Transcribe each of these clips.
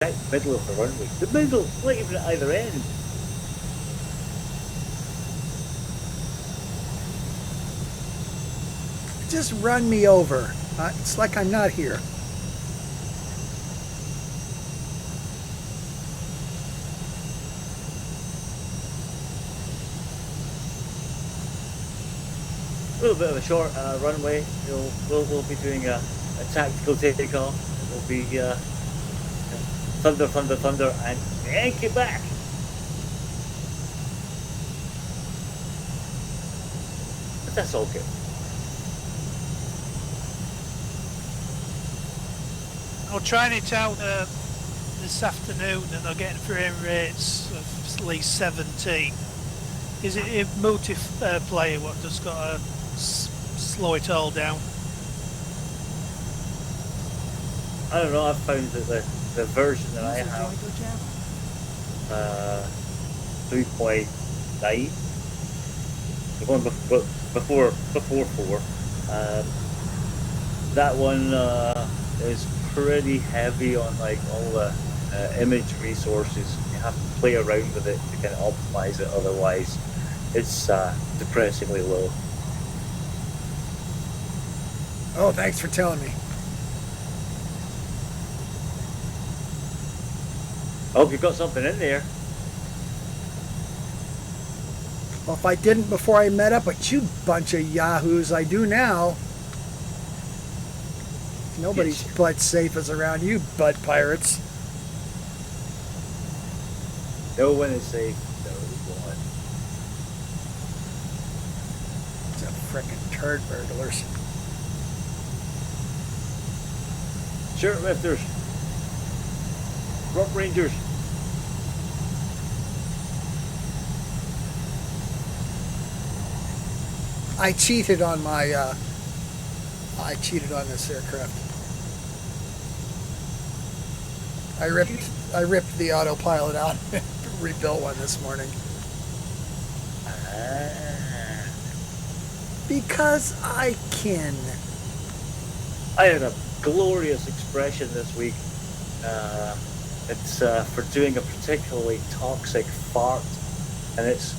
right middle of the runway. The middle, not even at either end. Just run me over. It's like I'm not here. A little bit of a short runway. We'll be doing a tactical takeoff. It will be thunder, thunder, thunder, and yank it back. But that's all good. I'll try it out this afternoon, and I'll get frame rates of at least 70. Is it a multiplayer what just got to slow it all down? I don't know. I've found that the version that I have, 3.9, the one before 4, that one is pretty heavy on like all the image resources. You have to play around with it to kind of optimize it. Otherwise, it's depressingly low. Oh, thanks for telling me. I hope you've got something in there. Well, if I didn't before I met up with you bunch of yahoos, I do now. Nobody's butt safe as around you, butt pirates. No one is safe. No one. It's a frickin' turd burglars. Shirt lifters. Rock Rangers. I cheated on my. I cheated on this aircraft. I ripped the autopilot out and rebuilt one this morning. Because I can. I had a glorious expression this week. It's for doing a particularly toxic fart, and it's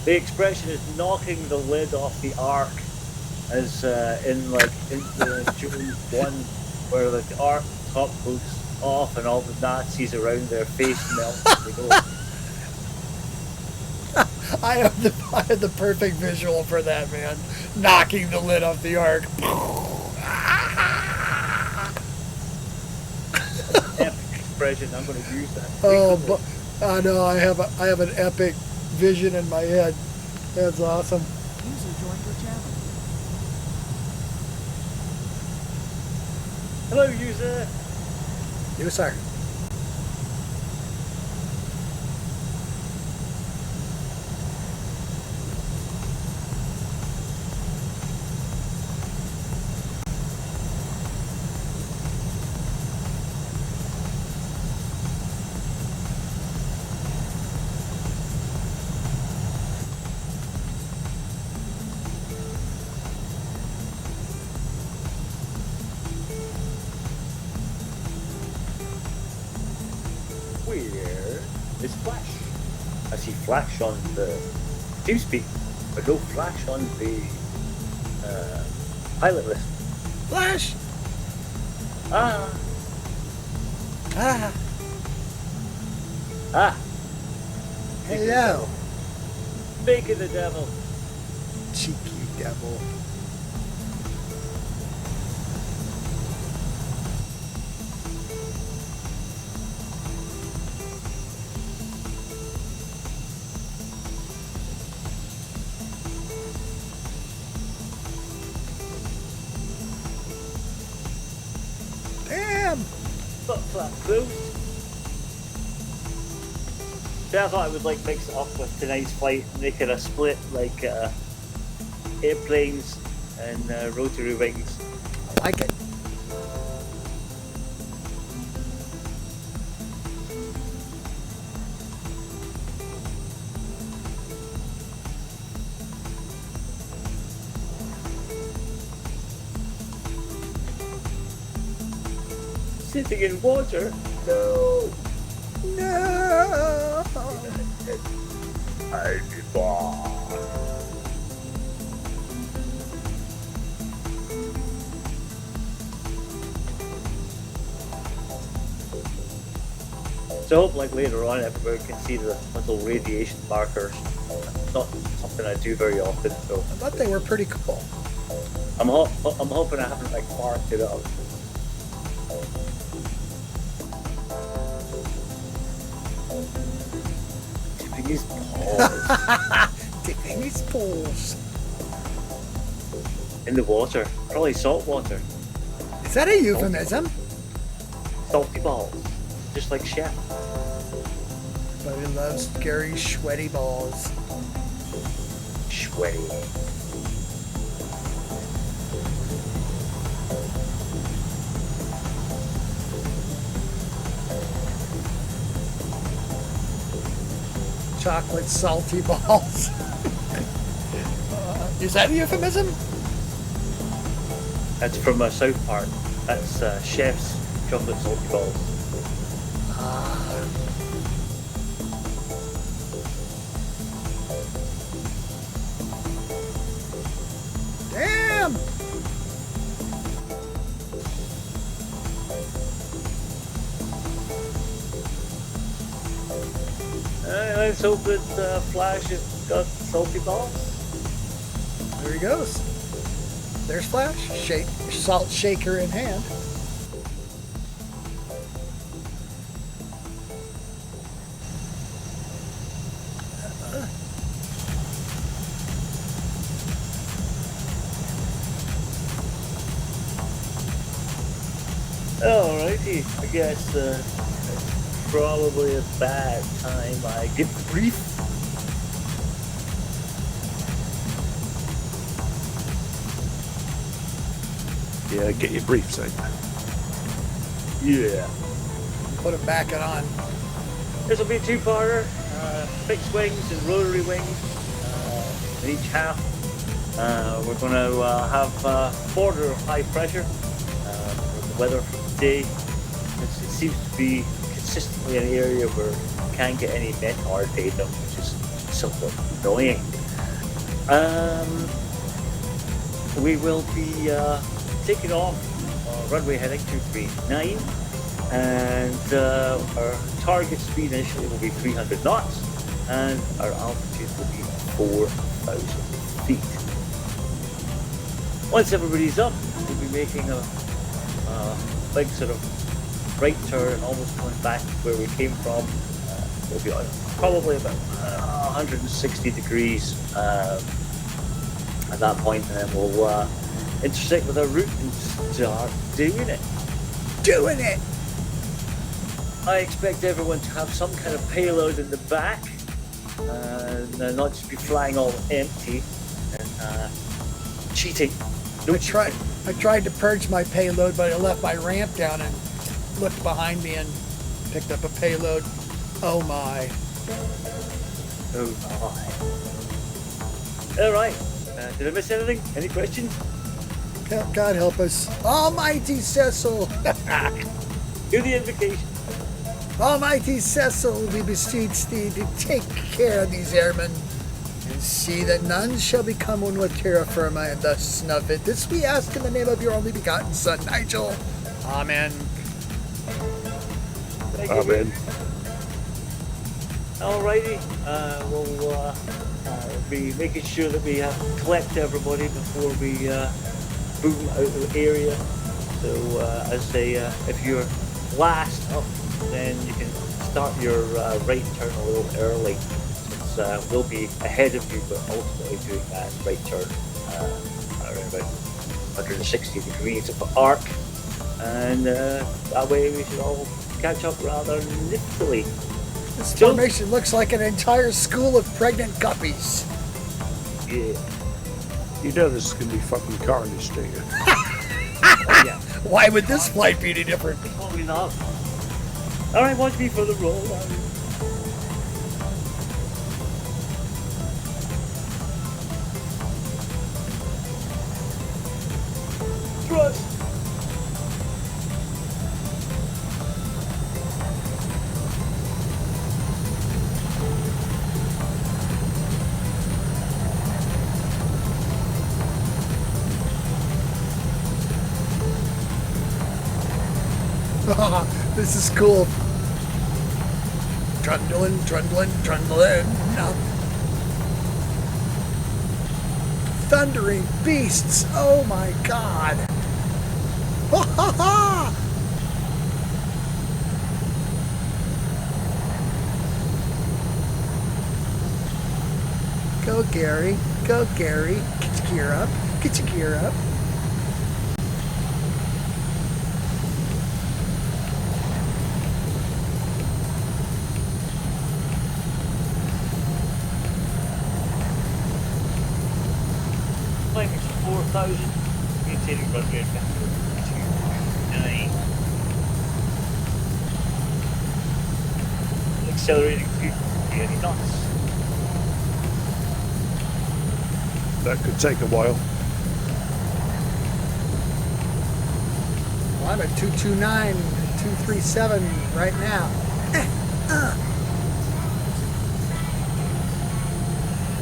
the expression is knocking the lid off the Ark, as in like June 1, where the Ark top goes off and all the Nazis around their face melt. I have the perfect visual for that, man. Knocking the lid off the Ark. Epic expression. I'm going to use that. Oh, but I know I have an epic vision in my head. That's awesome. User joined your channel. Hello, user. You, sir. Where is Flash? I see Flash on the TeamSpeak, but no Flash on the pilot list. Flash. Ah. Ah. Ah. Hello. Making the devil. Cheeky devil. Damn. Foot flap close. See, I thought I would like mix it up with tonight's flight and make it a split like airplanes and rotary wings. I like it. sitting in water. No. No. I'll be back. So I hope like later on everybody can see the little radiation markers. It's not something I do very often, so I thought they were pretty cool. I'm hoping I haven't like marked it up. Dipping his paws Dipping his paws. in the water, probably salt water, Is that a euphemism? salty balls, just like Chef. But he loves Gary's sweaty balls. Sweaty. Chocolate salty balls. Is that a euphemism? That's from South Park. That's Chef's chocolate salty balls. Damn! Let's hope that Flash has got salty balls. There he goes. There's Flash. Salt shaker in hand. Alrighty, I guess it's probably a bad time I give a brief. Yeah, get your briefs out. Yeah. Put him back on. This will be a two-parter, fixed wings and rotary wings in each half. We're going to have border of high pressure. The weather for today, it seems to be consistently an area where you can't get any METAR data, which is somewhat annoying. We will be taking off runway heading 239, and our target speed initially will be 300 knots, and our altitude will be 4,000 feet. Once everybody's up, we'll be making a big sort of right turn, almost going back to where we came from. We'll be on probably about 160 degrees at that point, and then we'll intersect with our route and start doing it. Doing it! I expect everyone to have some kind of payload in the back, and not just be flying all empty and cheating. I tried to purge my payload, but I left my ramp down and looked behind me and picked up a payload. Oh my. Oh my. Alright, did I miss anything? Any questions? God help us. Almighty Cecil! Do the invocation. Almighty Cecil, we beseech thee to take care of these airmen, and see that none shall become one with terra firma and thus snuff it. This we ask in the name of your only begotten Son, Nigel. Amen. Thank you. Amen. Alrighty, we'll be making sure that we collect everybody before we boom out of the area. So, as I say, if you're last up, then you can start your right turn a little early. Since we'll be ahead of you, but ultimately doing that right turn around about 160 degrees of arc, and that way we should all catch up rather nippily. This formation looks like an entire school of pregnant guppies. Yeah. You know this is going to be fucking carnage, don't you? Oh, yeah. Why would this flight be any different? Probably not. Alright, watch me for the roll. Thrust. This is cool. Trundling, trundling, trundling. Thundering beasts. Oh my god. Ha ha ha! Go Gary. Go Gary. Get your gear up. Get your gear up. Climbing to 4,000, maintaining run rate factor 2.9. Accelerating 380 knots. That could take a while. Well, I'm at 229, 237 right now.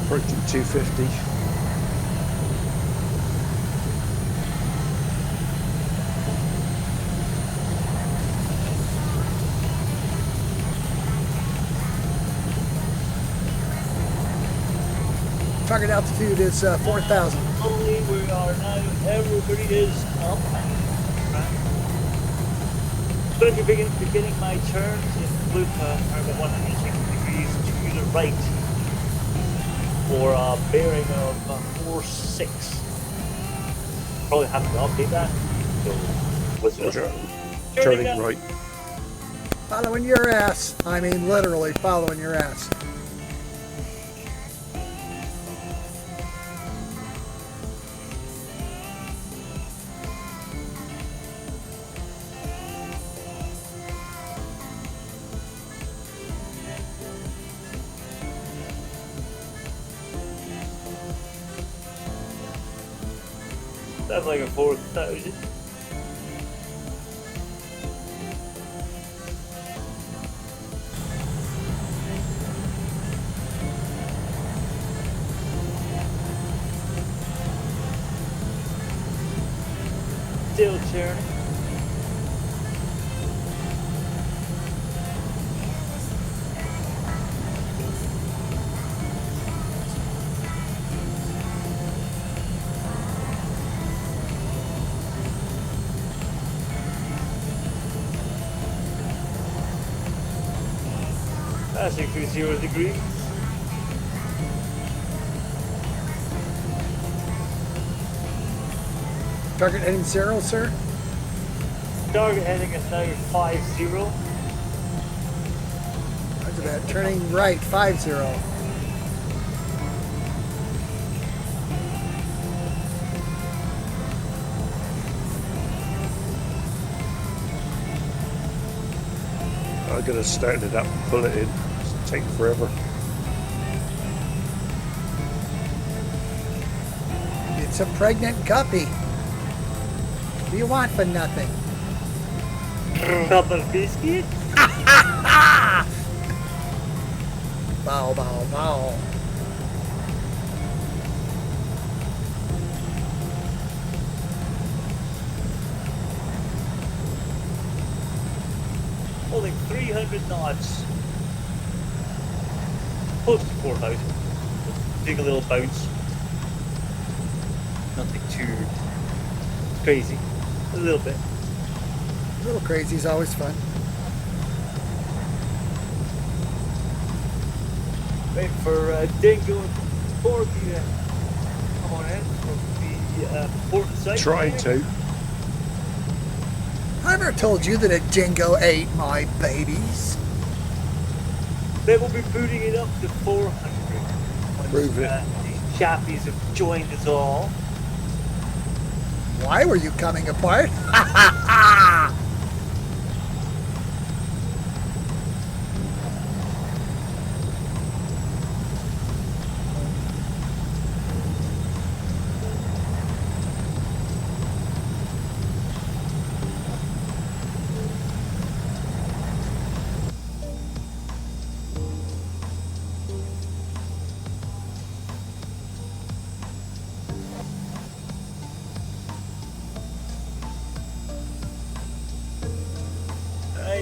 Approaching 250. Target altitude is 4,000. Only we are now, everybody is up. Going to be beginning my turns in loop around 160 degrees to the right for a bearing of 4.6. Probably have to update that. So, what's Roger. it? Turning right. Following your ass. I mean, literally following your ass. That's like a 4,000. Still turning. Passing through 0 degrees. Target heading 0, sir. Target heading is now 50. Roger that. Turning right, 50. I gotta start it up and pull it in. It's take forever. It's a pregnant guppy. What do you want for nothing? Couple biscuit. Bow, bow, bow. Holding 300 knots. Close to 4,000. Take a little bounce. Nothing too crazy. A little bit. A little crazy is always fun. Wait for Dingo and Porky to come on in from the port site. Trying to. I never told you that a dingo ate my babies. They will be booting it up to 400. Prove it. These chappies have joined us all. Why were you coming apart?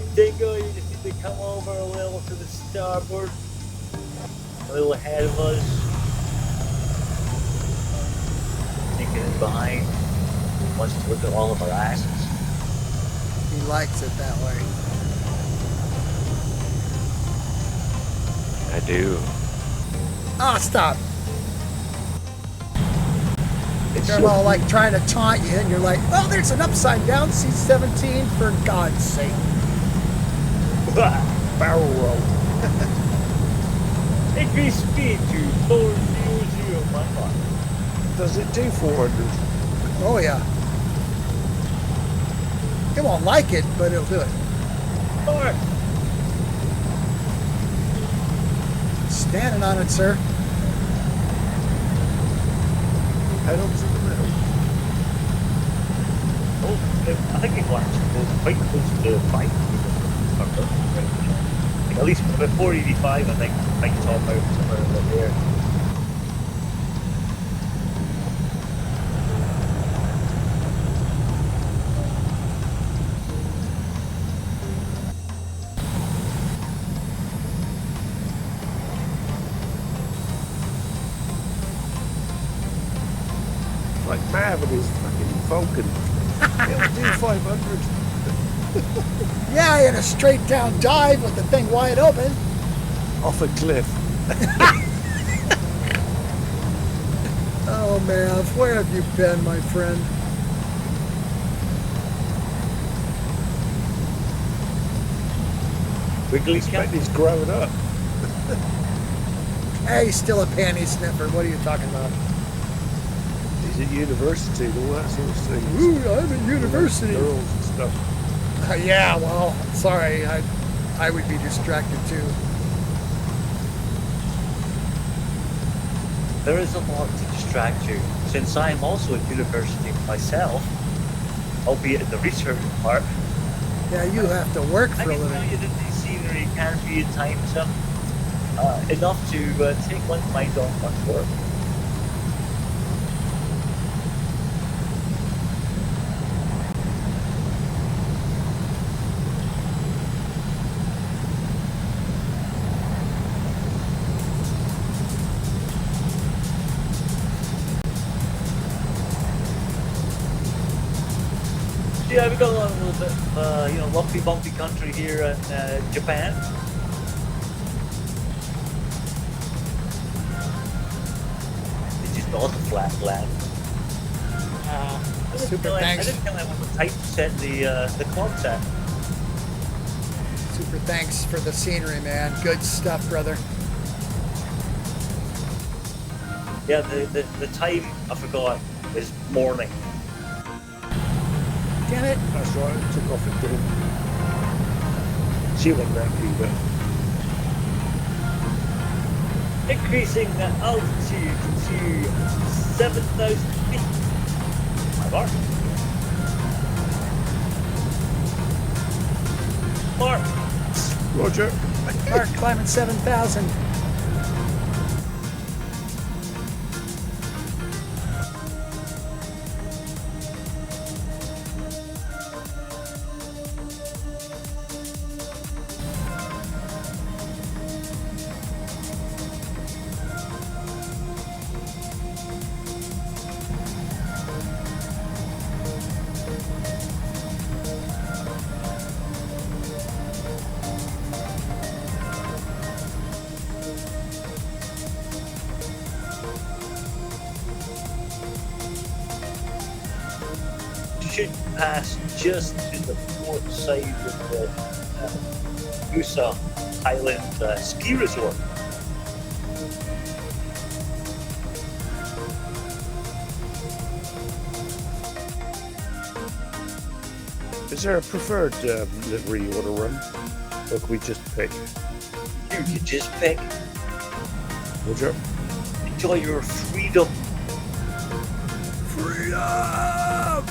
Alright, Dingo, you just need to come over a little to the starboard. A little ahead of us. Sneaking in behind. Wants to look at all of our asses. He likes it that way. I do. Ah, stop. It's They're so all like trying to taunt you, and you're like, oh, there's an upside down C-17, for God's sake. Barrel roll. increase speed to 400 Mach. Does it do 400? Oh, yeah. It won't like it, but it'll do it. Or Standing on it, sir. Pedals in the middle. oh, I think it will actually go quite close to 5. At least about 485, I think, might top out somewhere over there. Like mad with his fucking Vulcan. It'll do 500. Yeah, in a straight down dive with the thing wide open. Off a cliff. Oh, man, where have you been, my friend? Wiggly I cat. bet he's growing up. Hey, he's still a panty sniffer. What are you talking about? He's at university and all that sort of thing. Ooh, I'm at university. Girls and stuff. Yeah, well, sorry, I would be distracted too. There is a lot to distract you, since I'm also at university myself, albeit in the research part. Yeah, you have to work I for a can tell living. you that the scenery can be at times enough to take one's mind off one's work. Yeah, we've got a little bit of, lumpy, bumpy country here in Japan. It's just not a flat land. Super I thanks. didn't tell anyone what typeset the clock's at. Super thanks for the scenery, man. Good stuff, brother. Yeah, the time, I forgot, is morning. Damn it. That's right, it took off at dawn. She wasn't that either. Increasing the altitude to 7,000 feet. My mark. Mark. Roger. Mark climbing 7,000. Should pass just to the port side of the Fukushima Island ski resort. Is there a preferred livery you want to run? Or can we just pick? You can just pick. Roger. Enjoy your freedom. Freedom!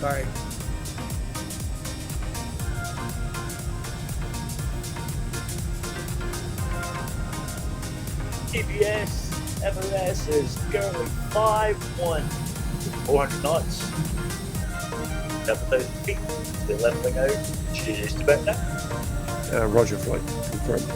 Sorry. TBS FRS is currently 5-1, 400 knots. 7,000 feet. They're leveling out just about now. Roger, flight confirmed.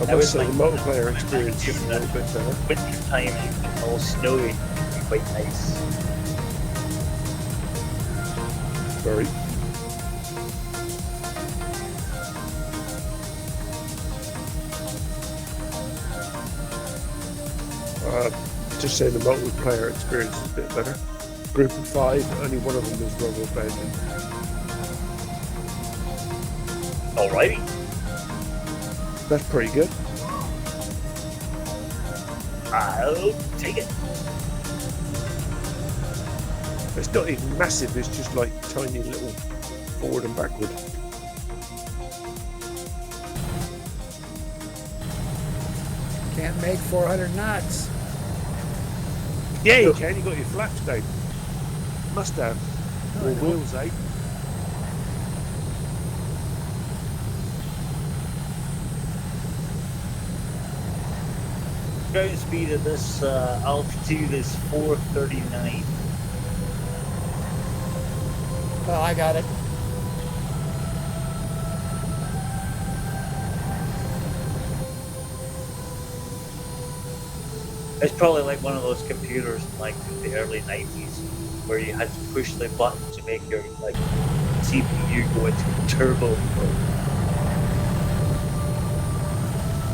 I must say the multiplayer experience is a little bit better. Winter time, it's all snowy, quite nice. Very. Just saying the multiplayer experience is a bit better. Group of 5, only one of them is rubber abandoned. Alrighty. That's pretty good. I'll take it. It's not even massive, it's just like tiny little forward and backward. Can't make 400 knots. Yeah, you can. You got your flaps down. Must have. Or wheels, eh? Ground speed at this altitude is 439. Oh, I got it. It's probably like one of those computers in like the early 90s where you had to push the button to make your like CPU go into turbo mode.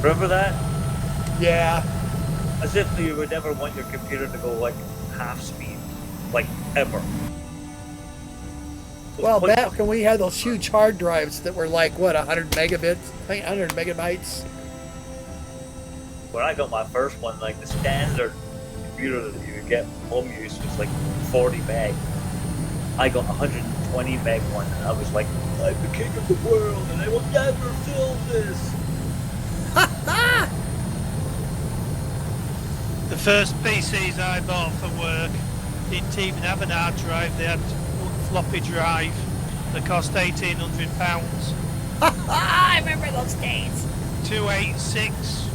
Remember that? Yeah. As if you would never want your computer to go like half speed, like ever. So Well, quite- back when we had those huge hard drives that were like, what, 100 megabits? I think 100 megabytes. when I got my first one, like the standard computer that you would get from home use was like 40 meg. I got 120 meg one, and I was like, I'm the king of the world, and I will never film this. The first PCs I bought for work didn't even have an hard drive. They had one floppy drive that cost £1,800. I remember those days. 286.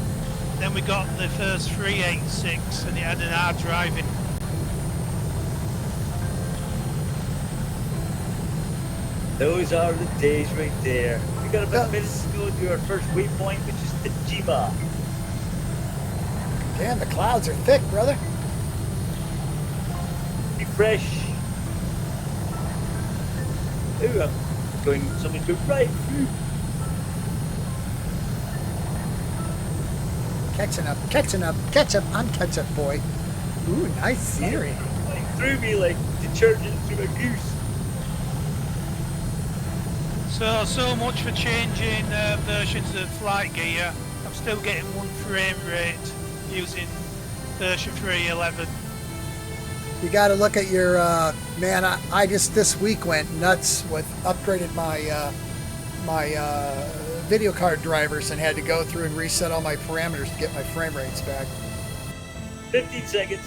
Then we got the first 386, and it had an hard drive in. Those are the days right there. We got about minutes to go to our first waypoint, which is Fukushima. Damn, the clouds are thick, brother. Be fresh. Ooh, I'm going, something's going right. Ooh. Catching up, catching up, catch up. I'm catch up, boy. Ooh, nice scenery. Like, threw me like detergent through a goose. So much for changing versions of flight gear. I'm still getting one frame rate using version 3.11. You got to look at your man. I just this week went nuts with upgraded my video card drivers and had to go through and reset all my parameters to get my frame rates back. 15 seconds.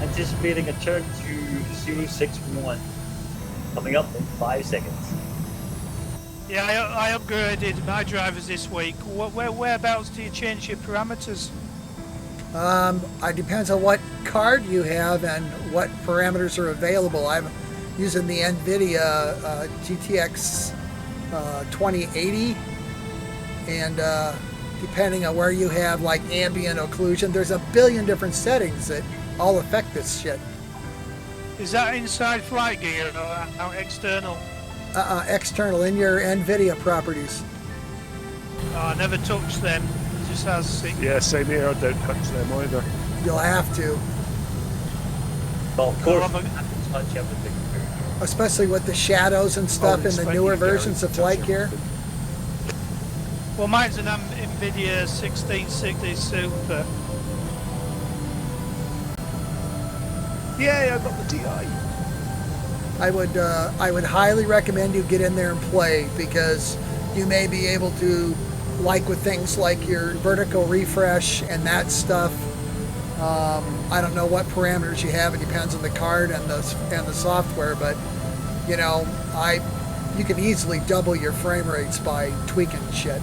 Anticipating a turn to 061. Coming up in 5 seconds. Yeah, I upgraded my drivers this week. Whereabouts do you change your parameters? It depends on what card you have and what parameters are available. I'm using the NVIDIA GTX 2080, and depending on where you have like ambient occlusion, there's a billion different settings that all affect this shit. Is that inside flight gear or out external? External in your NVIDIA properties. Oh, I never touch them. It just has. Yeah, same here. I don't touch them either. You'll have to, Well, of course, Well, you have to touch everything. especially with the shadows and stuff in the newer versions of flight gear. Well, mine's an NVIDIA 1660 Super. Yeah, I got the DI. I would highly recommend you get in there and play, because you may be able to, like with things like your vertical refresh and that stuff, I don't know what parameters you have. It depends on the card and the software, but you know, you can easily double your frame rates by tweaking shit.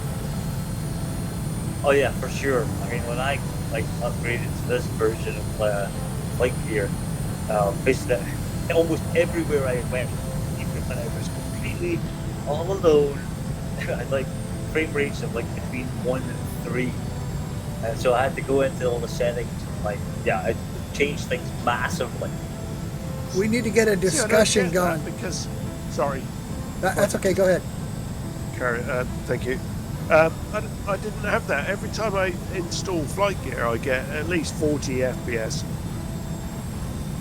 Oh yeah, for sure. I mean, when I like upgraded to this version of Flight Gear, basically almost everywhere I went, even when I was completely all alone, I had like frame rates of like between 1 and 3, and so I had to go into all the settings. Like, yeah, I changed things massively. We need to get a discussion going. Because, sorry. That's okay. Go ahead. Carry. Thank you. I didn't have that. Every time I install Flight Gear, I get at least 40 FPS.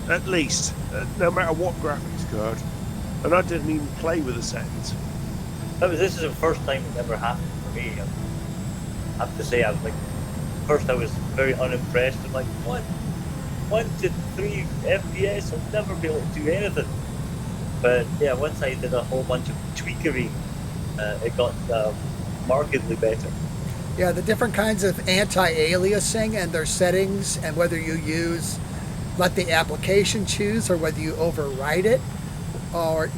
At least, no matter what graphics card. And I didn't even play with the settings. This is the first time it's ever happened for me. I have to say, I was like, first I was very unimpressed. I'm like, what? 1 to 3 FPS? I'll never be able to do anything. But yeah, once I did a whole bunch of tweakery, it got markedly better. Yeah, the different kinds of anti-aliasing and their settings, and whether you let the application choose or whether you override it, or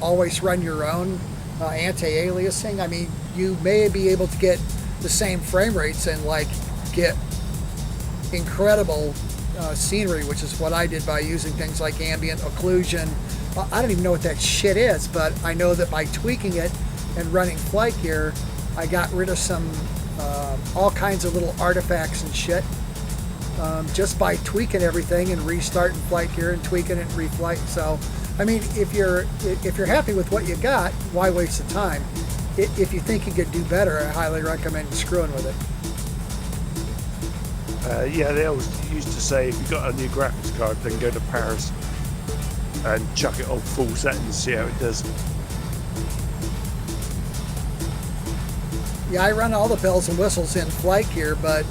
always run your own anti-aliasing. I mean, you may be able to get the same frame rates and like get incredible scenery, which is what I did by using things like ambient occlusion. I don't even know what that shit is, but I know that by tweaking it and running Flight Gear, I got rid of some all kinds of little artifacts and shit just by tweaking everything and restarting Flight Gear and tweaking it and reflight. So, I mean, if you're happy with what you got, why waste the time? If you think you could do better, I highly recommend screwing with it. Yeah, they always used to say if you got a new graphics card, then go to Paris and chuck it on full settings, see how it does. Yeah, I run all the bells and whistles in Flight Gear, but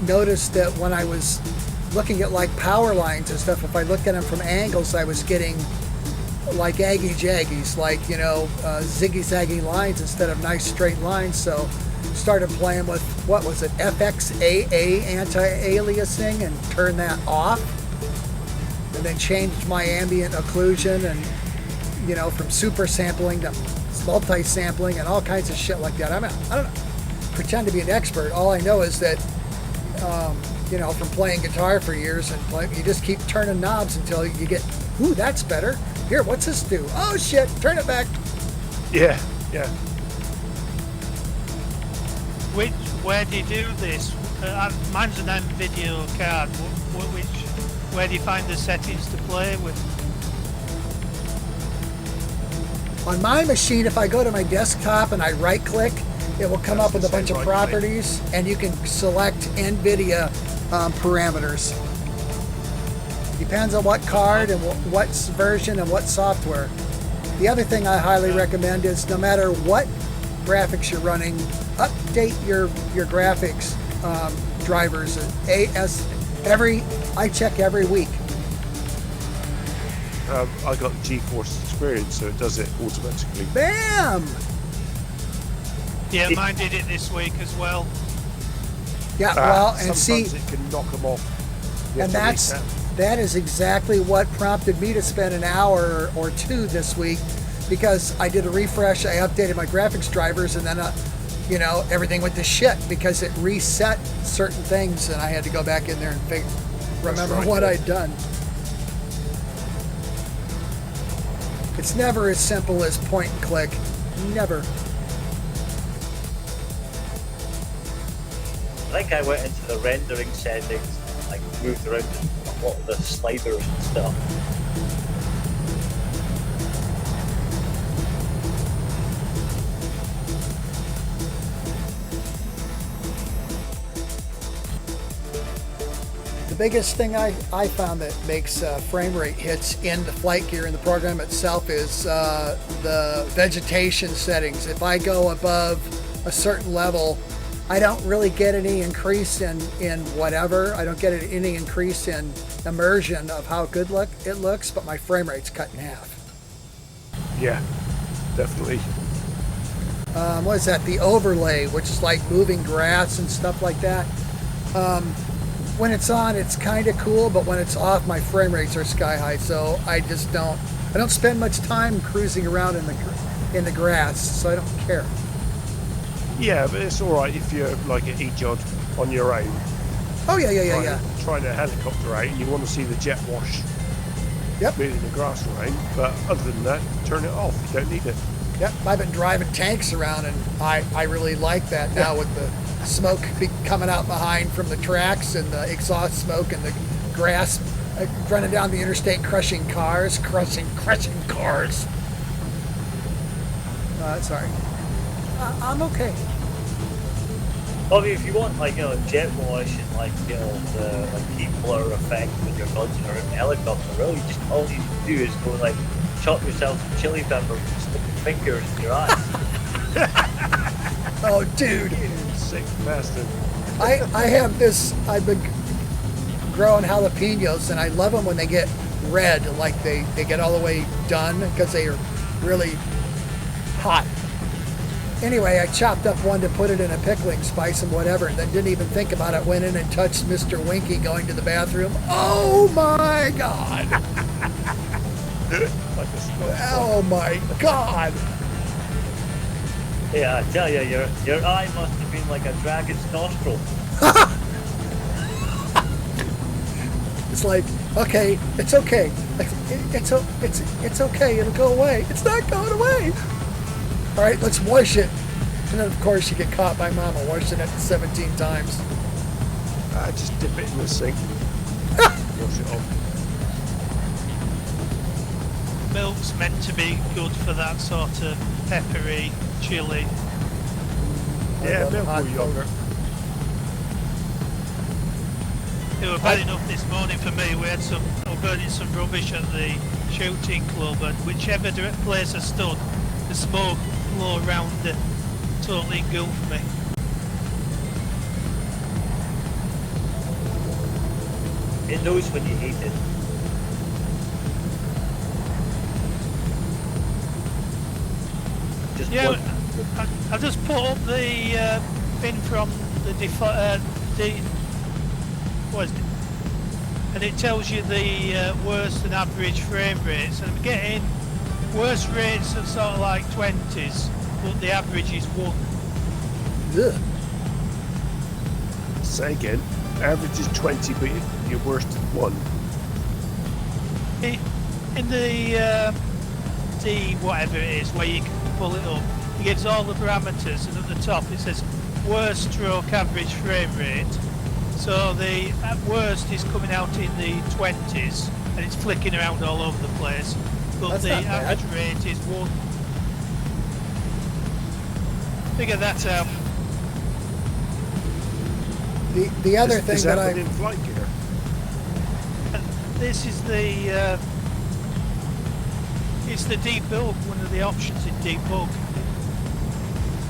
noticed that when I was looking at like power lines and stuff, if I looked at them from angles, I was getting like aggy-jaggies, like, ziggy-zaggy lines instead of nice straight lines. So started playing with, what was it, FXAA anti-aliasing, and turned that off, and then changed my ambient occlusion and, from super sampling to multi-sampling and all kinds of shit like that. I don't pretend to be an expert. All I know is that, from playing guitar for years and you just keep turning knobs until you get, ooh, that's better. Here, what's this do? Oh shit, turn it back. Yeah. Where do you do this? Mine's an video card. Where do you find the settings to play with? On my machine, if I go to my desktop and I right-click, it will come up with a bunch of properties, and you can select NVIDIA parameters. Depends on what card and what version and what software. The other thing I highly recommend is no matter what graphics you're running, update your graphics drivers. I check every week. I got GeForce Experience, so it does it automatically. Bam! Yeah, mine did it this week as well. Yeah, well, and sometimes see, it can knock them off. and that is exactly what prompted me to spend an hour or two this week, because I did a refresh, I updated my graphics drivers, and then everything went to shit because it reset certain things, and I had to go back in there and remember what I'd done. It's never as simple as point and click. Never. I think I went into the rendering settings and like moved around a lot of the sliders and stuff. The biggest thing I found that makes frame rate hits in the Flight Gear in the program itself is the vegetation settings. If I go above a certain level, I don't really get any increase in whatever. I don't get any increase in immersion of how good it looks, but my frame rate's cut in half. Yeah, definitely. What is that? The overlay, which is like moving grass and stuff like that. when it's on, it's kind of cool, but when it's off, my frame rates are sky high. So I just don't. I don't spend much time cruising around in the grass, so I don't care. Yeah, but it's all right if you're like at Ejod on your own. Oh yeah. Trying a helicopter out, and you want to see the jet wash. Yep. Moving the grass around, but other than that, turn it off. You don't need it. Yep. I've been driving tanks around, and I really like that now with the smoke coming out behind from the tracks and the exhaust smoke and the grass running down the interstate, crushing cars. Sorry. I'm okay. I mean, if you want, like, jet wash and, like, the heat blur effect when you're dodging around the helicopter, really, just all you need to do is go, like, chop yourself some chili peppers and stick your fingers in your eyes. Oh, dude. You sick bastard. I have this, I've been growing jalapenos, and I love them when they get red, like they get all the way done, because they are really hot. Anyway, I chopped up one to put it in a pickling spice and whatever, and then didn't even think about it. Went in and touched Mr. Winky going to the bathroom. Oh my God! Oh my God! Yeah, I tell you, your eye must have been like a dragon's nostril. It's like, okay, it's okay. It's okay. It'll go away. It's not going away. All right, let's wash it. And then, of course, you get caught by Mama washing it 17 times. Just dip it in the sink. Wash it off. Milk's meant to be good for that sort of peppery chili. Yeah, milk or yogurt. It was bad enough this morning for me. We were burning some rubbish at the shooting club, and whichever place I stood, the smoke flew around it, totally engulfed me. It knows when you hate it. Just Yeah, I just put up the thing from the what is it? And it tells you the worst and average frame rates, and I'm getting worst rates are sort of like 20s, but the average is 1. Ugh. Say again. Average is 20, but your worst is 1. In the whatever it is, where you can pull it up, it gives all the parameters, and at the top it says worst stroke average frame rate. So the at worst is coming out in the 20s, and it's flicking around all over the place. But That's the not bad. average rate is 1. Figure that out. The other thing is that that I in flight gear? This is the it's the debug, one of the options in debug.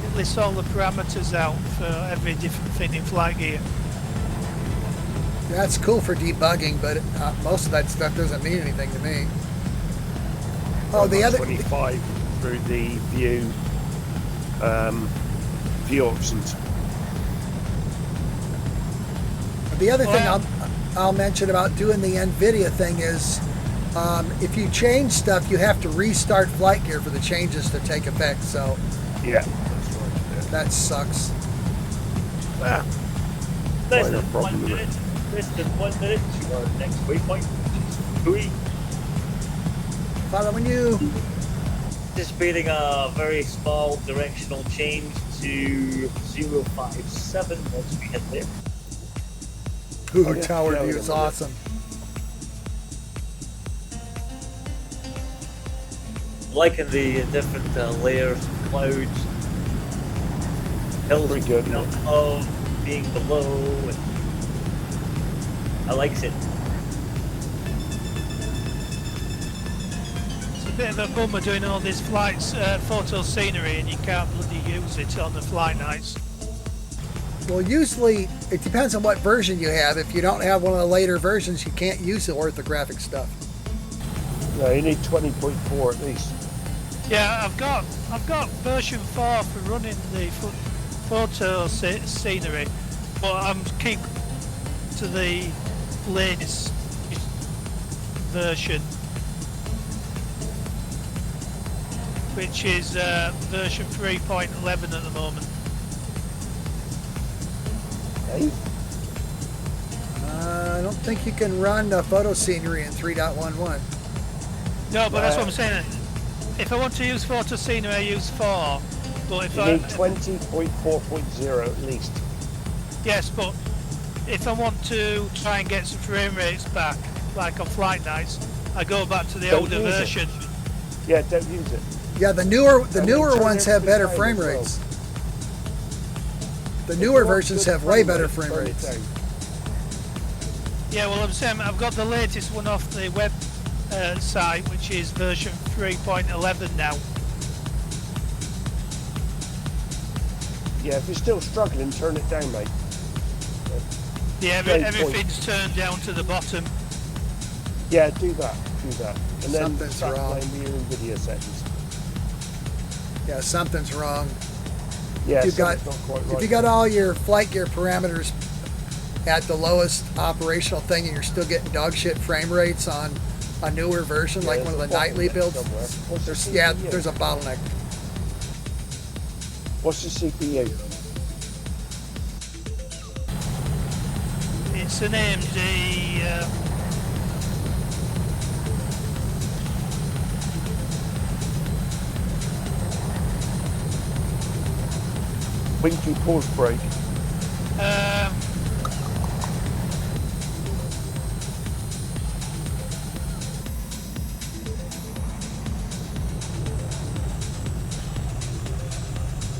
It lists all the parameters out for every different thing in flight gear. that's cool for debugging, but most of that stuff doesn't mean anything to me. Oh, the other 25 through the view options. The other thing Well- I'll mention about doing the NVIDIA thing is if you change stuff, you have to restart flight gear for the changes to take effect, so Yeah, that's right. that sucks. Yeah. less Minor than problem 1 with minute. Less than 1 minute to our next waypoint. Hui. Following you. Anticipating a very small directional change to 057 once we hit there. Ooh, Oh, yeah. tower Yeah, view we're is gonna do it. awesome. Liking the different layers of clouds. Hills Pretty good, being up above, being below. And I like it. It's a bit of a bummer doing all these flights, photo scenery, and you can't bloody use it on the FlightNights. Well, usually it depends on what version you have. If you don't have one of the later versions, you can't use the orthographic stuff. No, you need 20.4 at least. Yeah, I've got version 4 for running the photo scenery, but I'm keep to the latest version, which is version 3.11 at the moment. Hey? I don't think you can run photo scenery in 3.11. No, but that's what I'm saying. If I want to use photo scenery, I use 4. But if You I need 20.4.0 at least. yes, but if I want to try and get some frame rates back, like on FlightNight, I go back to the Don't older use it. version. Yeah, don't use it. Yeah, the newer turn ones have better everything frame down as well. rates. The newer If you want versions good have way better rate, frame turn it rates. down. Yeah, well, I'm saying I've got the latest one off the web site, which is version 3.11 now. Yeah, if you're still struggling, turn it down, mate. Yeah, Great everything's turned down to the bottom. Yeah, do that. And then Something's start wrong. playing with your NVIDIA settings. Yeah, something's wrong. Yeah, If you've got something's not quite if right you got there. all your flight gear parameters at the lowest operational thing and you're still getting dog shit frame rates on a newer version, Yeah, like there's one of a the nightly bottleneck builds, somewhere. What's the CPU? there's a bottleneck. What's the CPU? It's an AMD. Winky pause break.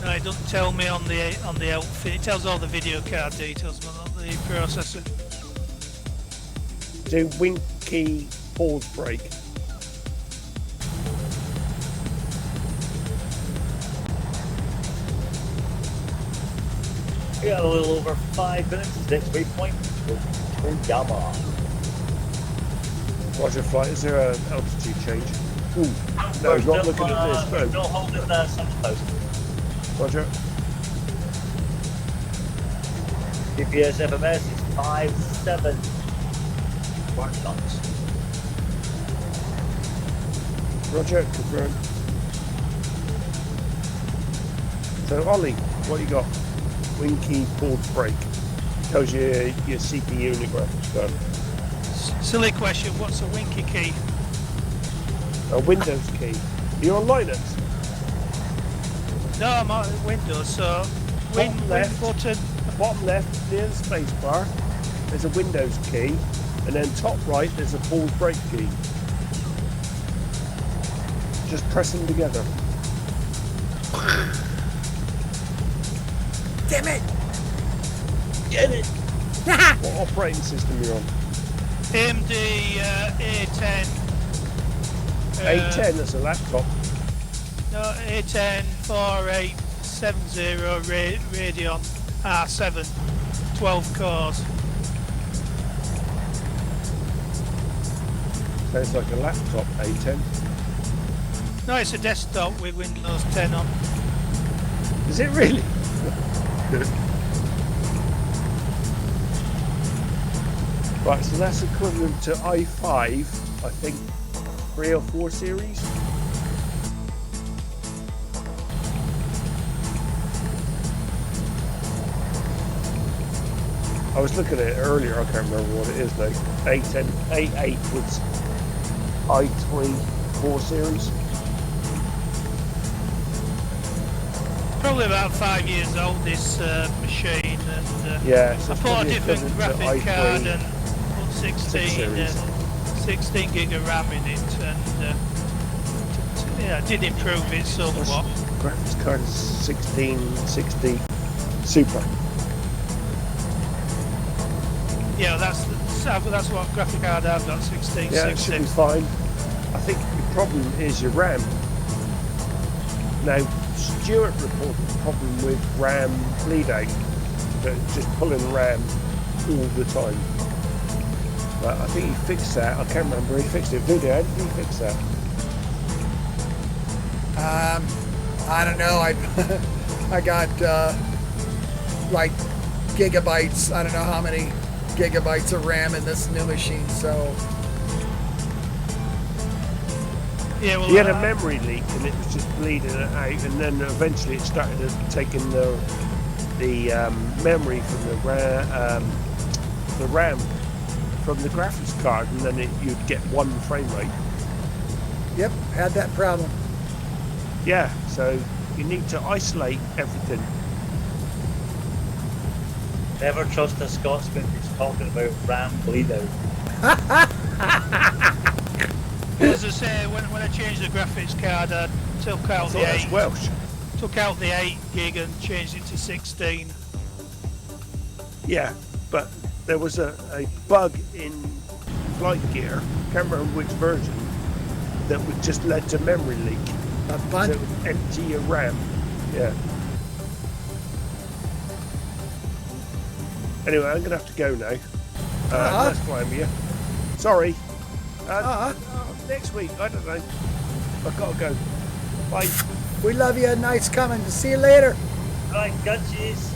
No, it doesn't tell me on the outfit. It tells all the video card details, but not the processor. Do Winky pause break. We got a little over 5 minutes. Next waypoint, Fukushima. Roger, flight. Is there an altitude change? Ooh. No, We're he's not still, looking at this. We're No. still holding 7,000. Roger. GPS FMS is 57 square knots. Roger, confirm. So, Ollie, what you got? Winky pause break. Tells you your CPU and your graphics card. Silly question. What's a winky key? A Windows key. You're on Linux. No, I'm on Windows. So win left. button. Bottom left, near the space bar, there's a Windows key, and then top right, there's a pause break key. Just press them together. Damn it! Get it! What operating system you're on? AMD A10. A10, that's a laptop. No, A10 4870 Radeon R7, 12 cores. Sounds like a laptop, A10. No, it's a desktop with Windows 10 on. Is it really? Right, so that's equivalent to i5, I think 3 or 4 series. I was looking at it earlier, I can't remember what it is now. A10, A8 was i3 4 series. Probably about 5 years old, this machine, and Yeah, so I it's put a probably different equivalent to graphic card i3 and put 16 series. 16 gig of RAM in it, and yeah, I did improve it somewhat. Graphics card is 1660 Super. Yeah, that's what graphic card I've got, 1660. Yeah, it should be fine. I think the problem is your RAM. Now, Stuart reported a problem with RAM bleed out, that just pulling RAM all the time. But I think he fixed that. I can't remember. He fixed it. Video, how did he fix that? I don't know. I got like gigabytes. I don't know how many gigabytes of RAM in this new machine, so Yeah, well, He had a memory leak and it was just bleeding it out, and then eventually it started taking the memory from the RAM from the graphics card, and then you'd get 1 frame rate. yep, had that problem. Yeah, so you need to isolate everything. Never trust a Scotsman who's talking about RAM bleed out. as I say, when I changed the graphics card, I took out the That's 8. Welsh. Took out the 8 gig and changed it to 16. Yeah, but there was a bug in Flight Gear, can't remember which version, that would just led to memory leak. A So bunch. it would empty your RAM. Yeah. Anyway, I'm gonna have to go now. Nice flying with you. Sorry. Next week, I don't know. I've got to go. Bye. We love you. Night's coming. See you later. Right, got cheese.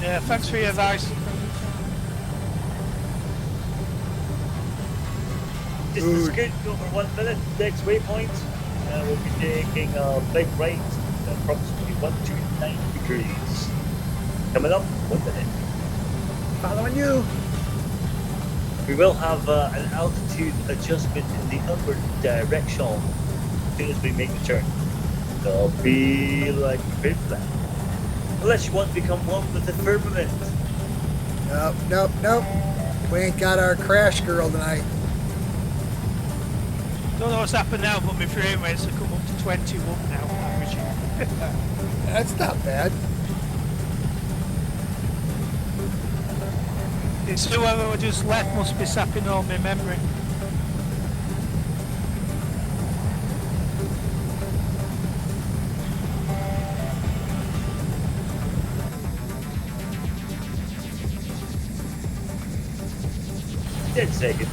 Yeah, thanks for your advice. Just as good, go for 1 minute. Next waypoint, we'll be taking a big right, approximately 129 degrees. Coming up, 1 minute. Following you. We will have an altitude adjustment in the upward direction as soon as we make the turn. It'll be like prepared for that. Unless you want to become one with the firmament. Nope. We ain't got our crash girl tonight. Don't know what's happened now, but my frame rates have come up to 21 now, averaging. That's not bad. It's whoever I just left must be sapping all my memory. Ten seconds.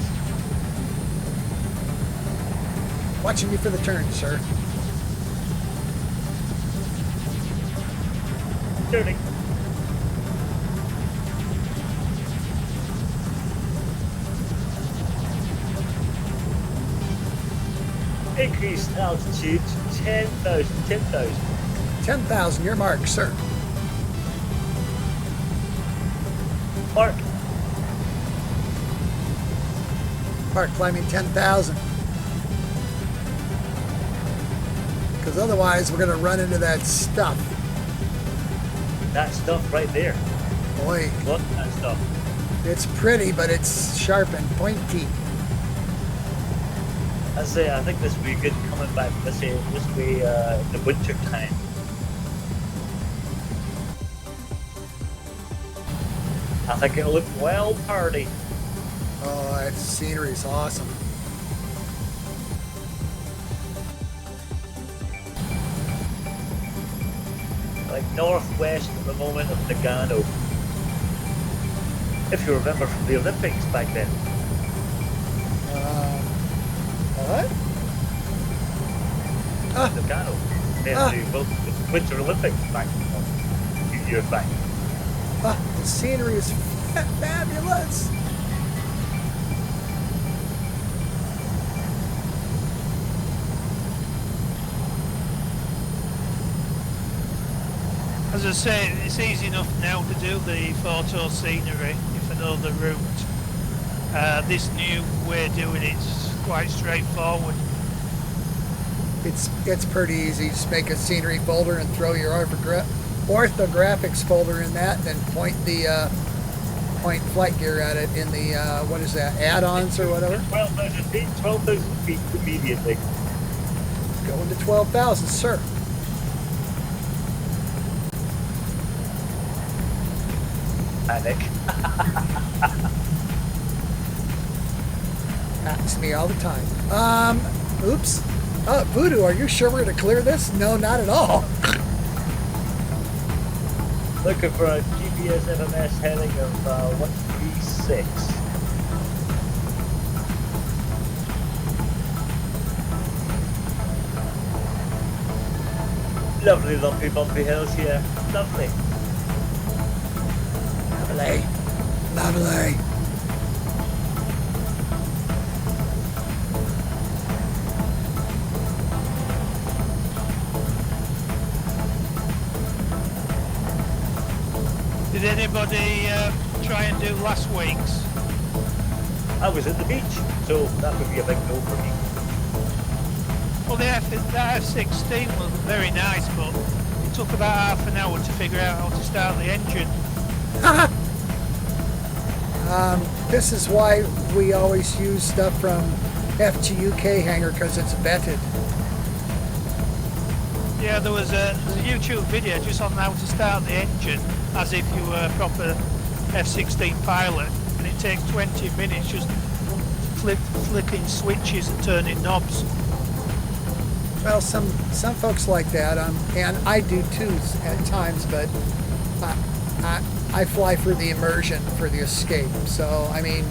Watching you for the turn, sir. Turning. Increased altitude, 10,000, 10,000. 10,000, your mark, sir. Mark, Mark climbing 10,000. Because otherwise we're going to run into that stuff. that stuff right there. Boy, Look at that stuff. it's pretty, but it's sharp and pointy. I say, I think this would be good coming back this way in the winter time. I think it'll look well party. Oh, that scenery's awesome. Like northwest at the moment of Nagano. If you remember from the Olympics back then. What? Ah, Nagano. They had the Winter Olympics back a few years back. the scenery is fabulous. As I say, it's easy enough now to do the photo scenery if I know the route. This new way of doing it's quite straightforward. It's pretty easy. Just make a scenery folder and throw your orthographics folder in that, and then point point flight gear at it in the what is that, add-ons or whatever. 12,000 feet, 12,000 feet immediately. Going to 12,000, sir. Panic. Happens to me all the time. Oops. Voodoo, are you sure we're going to clear this? No, not at all. Looking for a GPS FMS heading of 136. Lovely lumpy bumpy hills here. Lovely. Lovely. Lovely. anybody try and do last week's? I was at the beach, so that would be a big no for me. Well, the F-16 was very nice, but it took about half an hour to figure out how to start the engine. This is why we always use stuff from FGUK hangar, because it's vetted. Yeah, there's a YouTube video just on how to start the engine as if you were a proper F-16 pilot, and it takes 20 minutes just flicking switches and turning knobs. Well, some folks like that, and I do too at times, but I fly for the immersion, for the escape. So, I mean,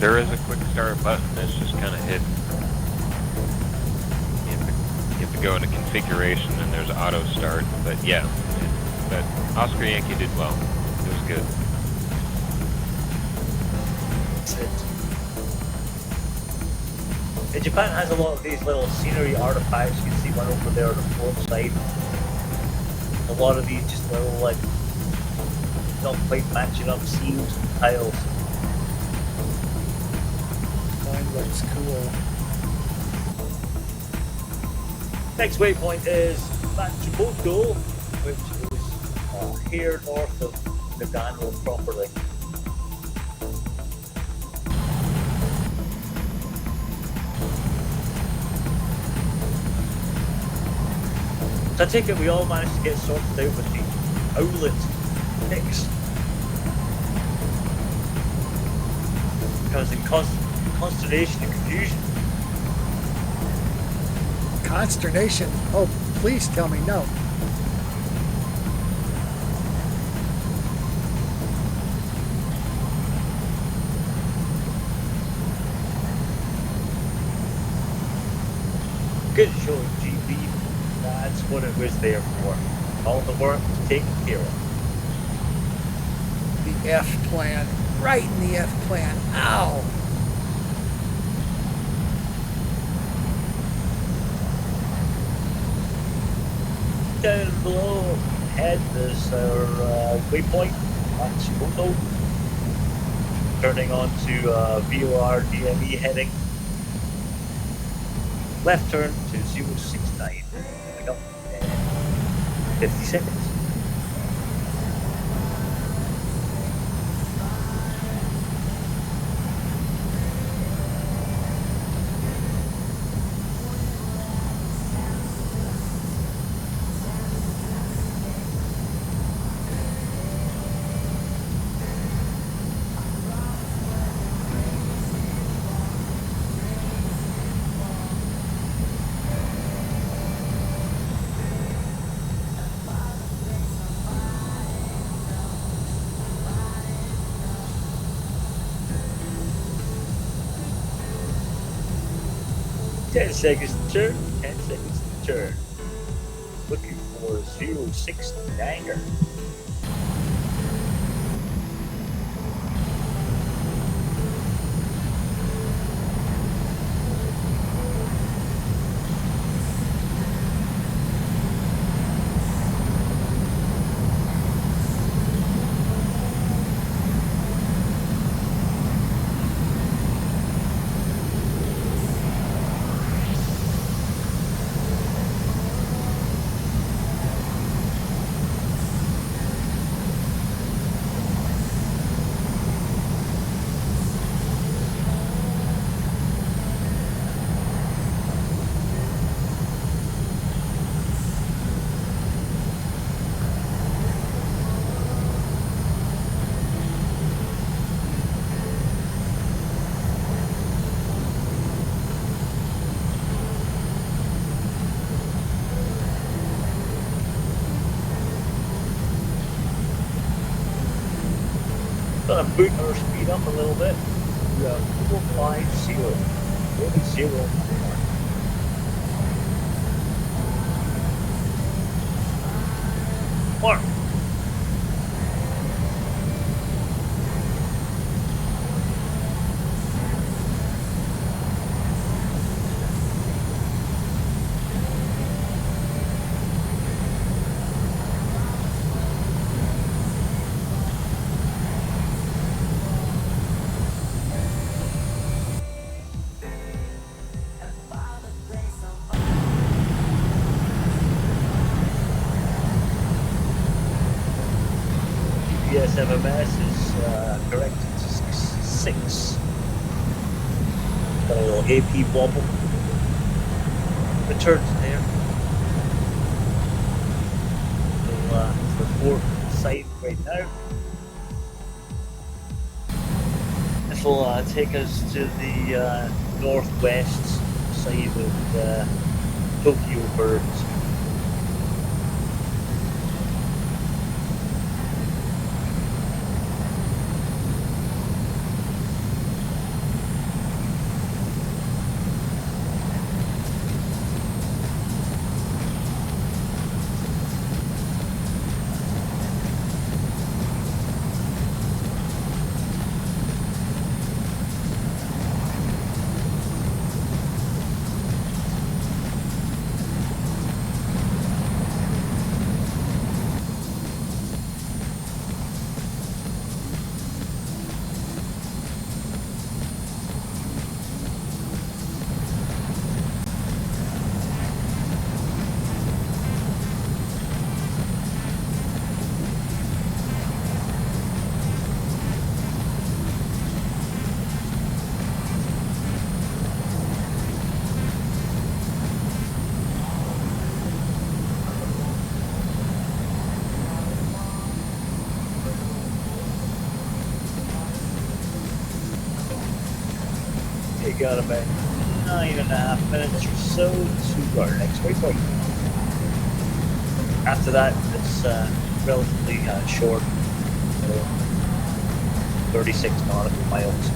there is a quick start button that's just kind of hidden. You have to go into configuration and there's auto start, but yeah, but Oscar Yankee did well. It was good. Japan has a lot of these little scenery artifacts. You can see one over there on the port side. A lot of these just little, like, not quite matching up scenes and tiles. mine looks cool. Next waypoint is Matsumoto, which is here north of Nagano properly. So I take it we all managed to get sorted out with the Owlet fix. Causing consternation and confusion. Consternation? Oh, please tell me no. Good show, GB. That's what it was there for. All the work taken care of. The F plan. Right in the F plan. Ow! Down below head is our waypoint, Matsumoto. Turning on to VOR DME heading. Left turn to 069. Coming up in 50 seconds. Ten seconds to turn, 10 seconds to turn. Looking for 069er. Gonna boot our speed up a little bit. We are 450. Maybe 0. Mark. GPS FMS is corrected to 6. Got a little AP wobble. Return to there. We'll report site right now. This will take us to the northwest side of Tokyo Birds. We got about 9.5 minutes or so to our next waypoint. After that, it's relatively short, 36 nautical miles.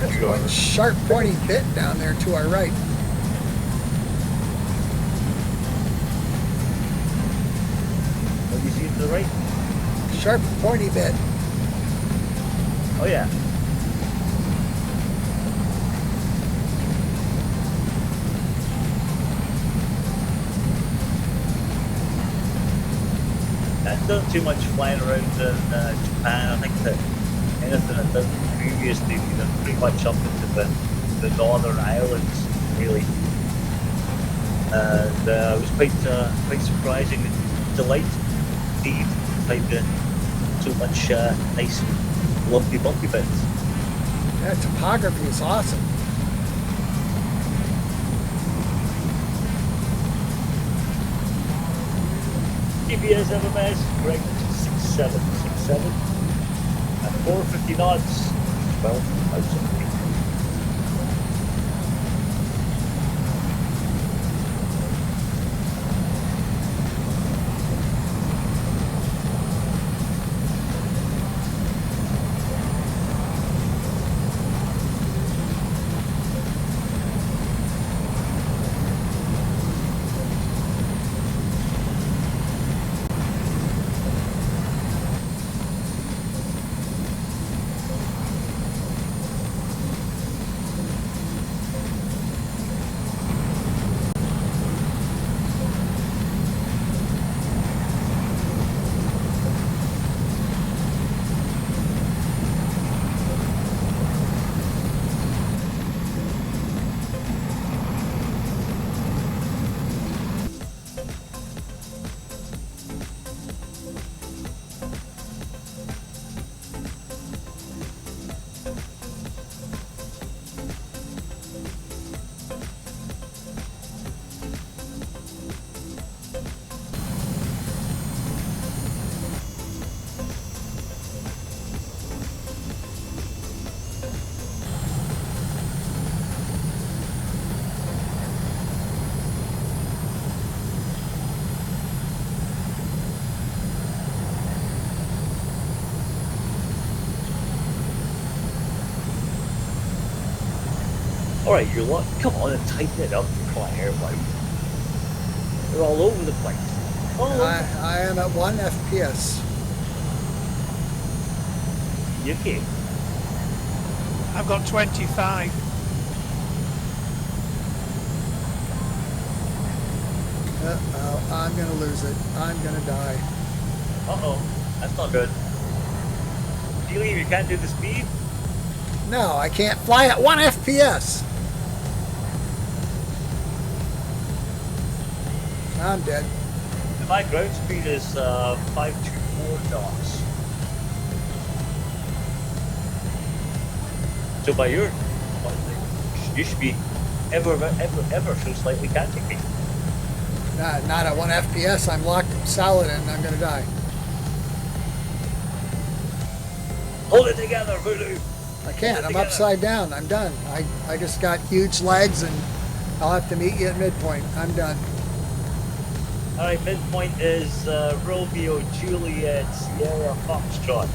That's going sharp pointy bit down there to our right. What do you see to the right? Sharp pointy bit. Oh yeah. I've done too much flying around in Japan. I think that anything I've done previously has been pretty much up into the northern islands, really. And it was quite surprising and delighted indeed to find so much nice lumpy bumpy bits. Yeah, topography is awesome. GPS FMS correct 6767 at 450 knots, 12,000 feet. Alright, you're luck. Come on and tighten it up, flying airplane. They're all over the place. I am at 1 FPS. UK. I've got 25. Uh-oh, I'm going to lose it. I'm going to die. Uh-oh, that's not good. Do you leave? You can't do the speed? No, I can't fly at 1 FPS. I'm dead. My ground speed is 524 knots. So by your, you should be ever so slightly catching me. Not at 1 FPS. I'm locked solid and I'm gonna die. Hold it together, Voodoo. I can't. I'm together. upside down. I'm done. I just got huge legs and I'll have to meet you at midpoint. I'm done. All right, midpoint is Romeo Juliet Sierra Foxtrot.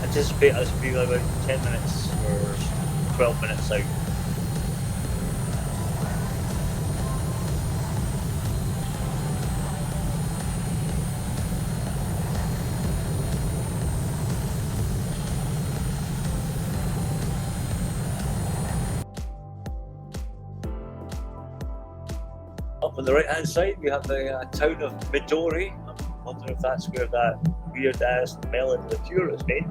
Anticipate us being about 10 minutes or 12 minutes out. Up on the right hand side we have the town of Midori. I'm wondering if that's where that weird ass melon liqueur is made.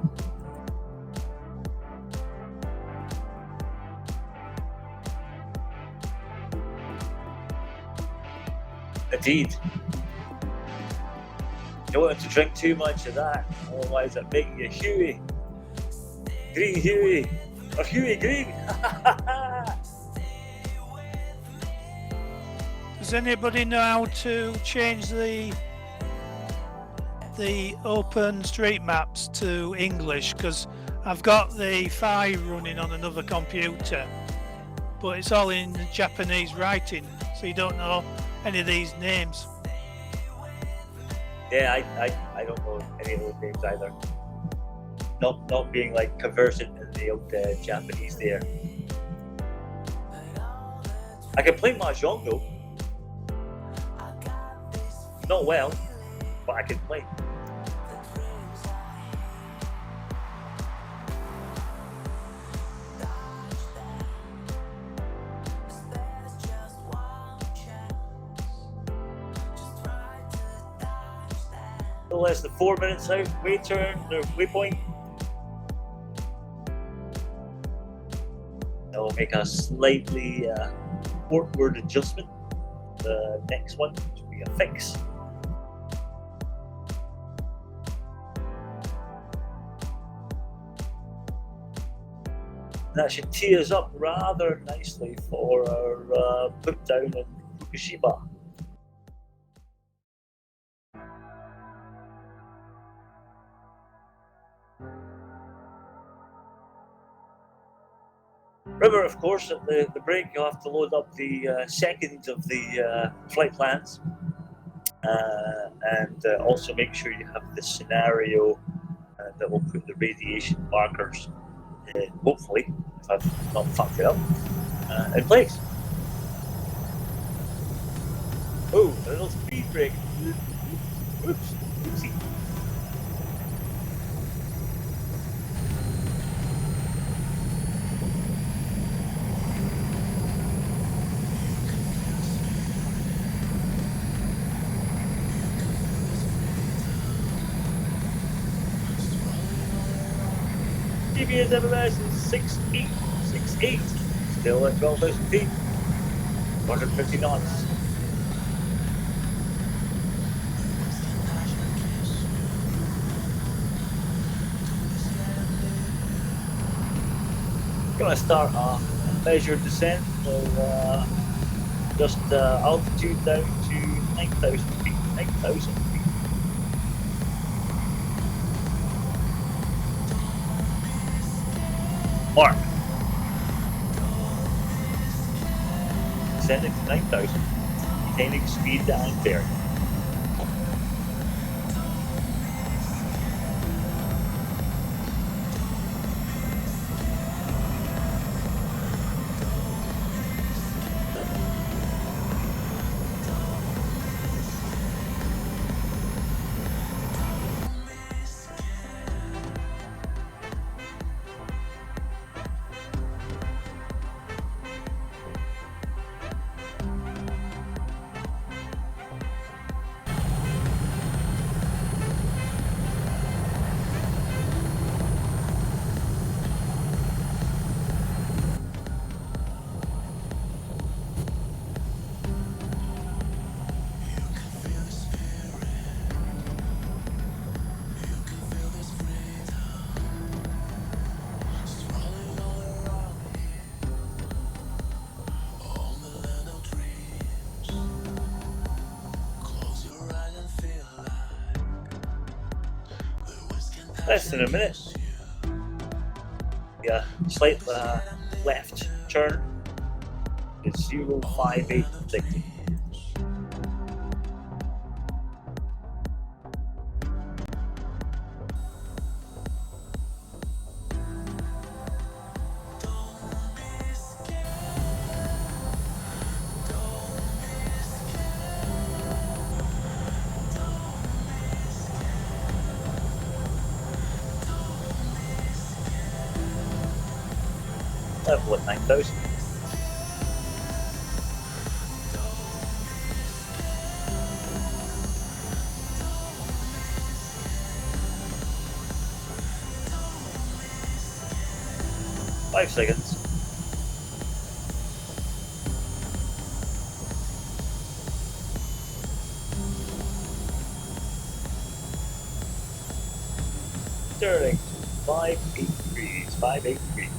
Indeed. You don't want to drink too much of that, otherwise it make you Huey. Green Huey. Or Huey Green. Does anybody know how to change the open street maps to English? Because I've got the file running on another computer, but it's all in Japanese writing, so you don't know any of these names. Yeah, I don't know any of those names either. Not being like conversant in the old Japanese there. I can play Mahjong though. Not well, but I can play. No less than 4 minutes out, waypoint. That will make a slightly forward adjustment. The next one will be a fix. That should tee us up rather nicely for our put down in Fukushima. Remember, of course, at the break you'll have to load up the second of the flight plans and also make sure you have the scenario that will put the radiation markers hopefully, if I've not fucked it up, in place. Oh, a little speed brake. Oops, oopsie. TBS MMS is 6868, still at 12,000 feet, 150 knots. Gonna start a measured descent, so just altitude down to 9,000 feet. 9,000 feet. Mark. Descending to 9,000. Maintaining speed down there. Less than a minute. Yeah, slight left turn is 05860. Level at 9,000. Five seconds. Turning 58 degrees, 58 degrees.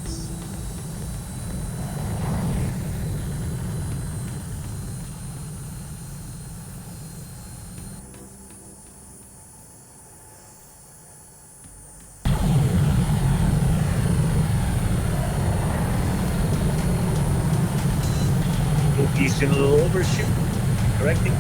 He's doing a little overshoot, correcting.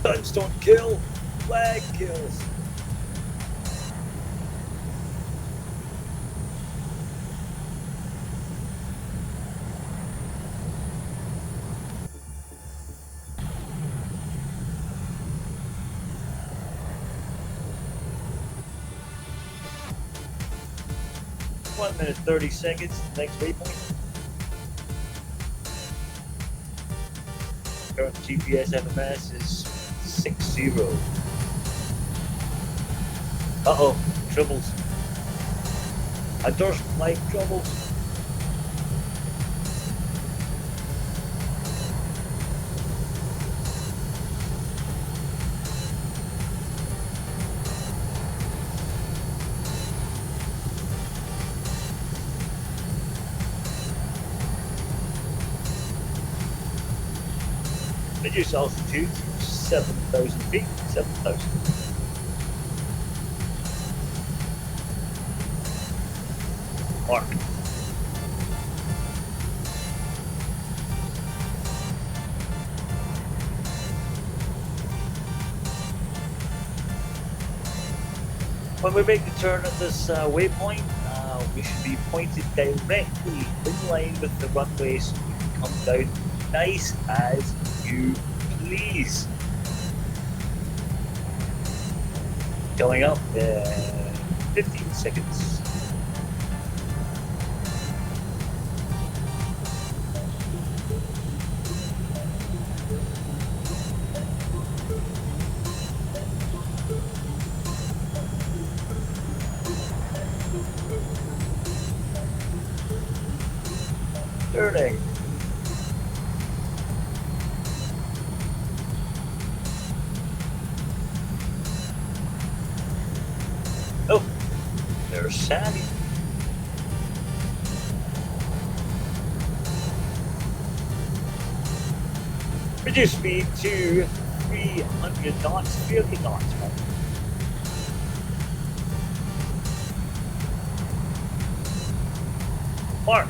Guns don't kill, flag kills. One minute 30 seconds. Next waypoint. Current GPS FMS is 60. Uh-oh, troubles. I just like troubles. Reduce altitude, 7,000 feet, 7,000. Mark. When we make the turn at this waypoint, we should be pointed directly in line with the runway so we can come down nice as you please. Going up, 15 seconds. Turning. Oh, there's Sandy. Reduce speed to 300 knots, 30 knots. Mark.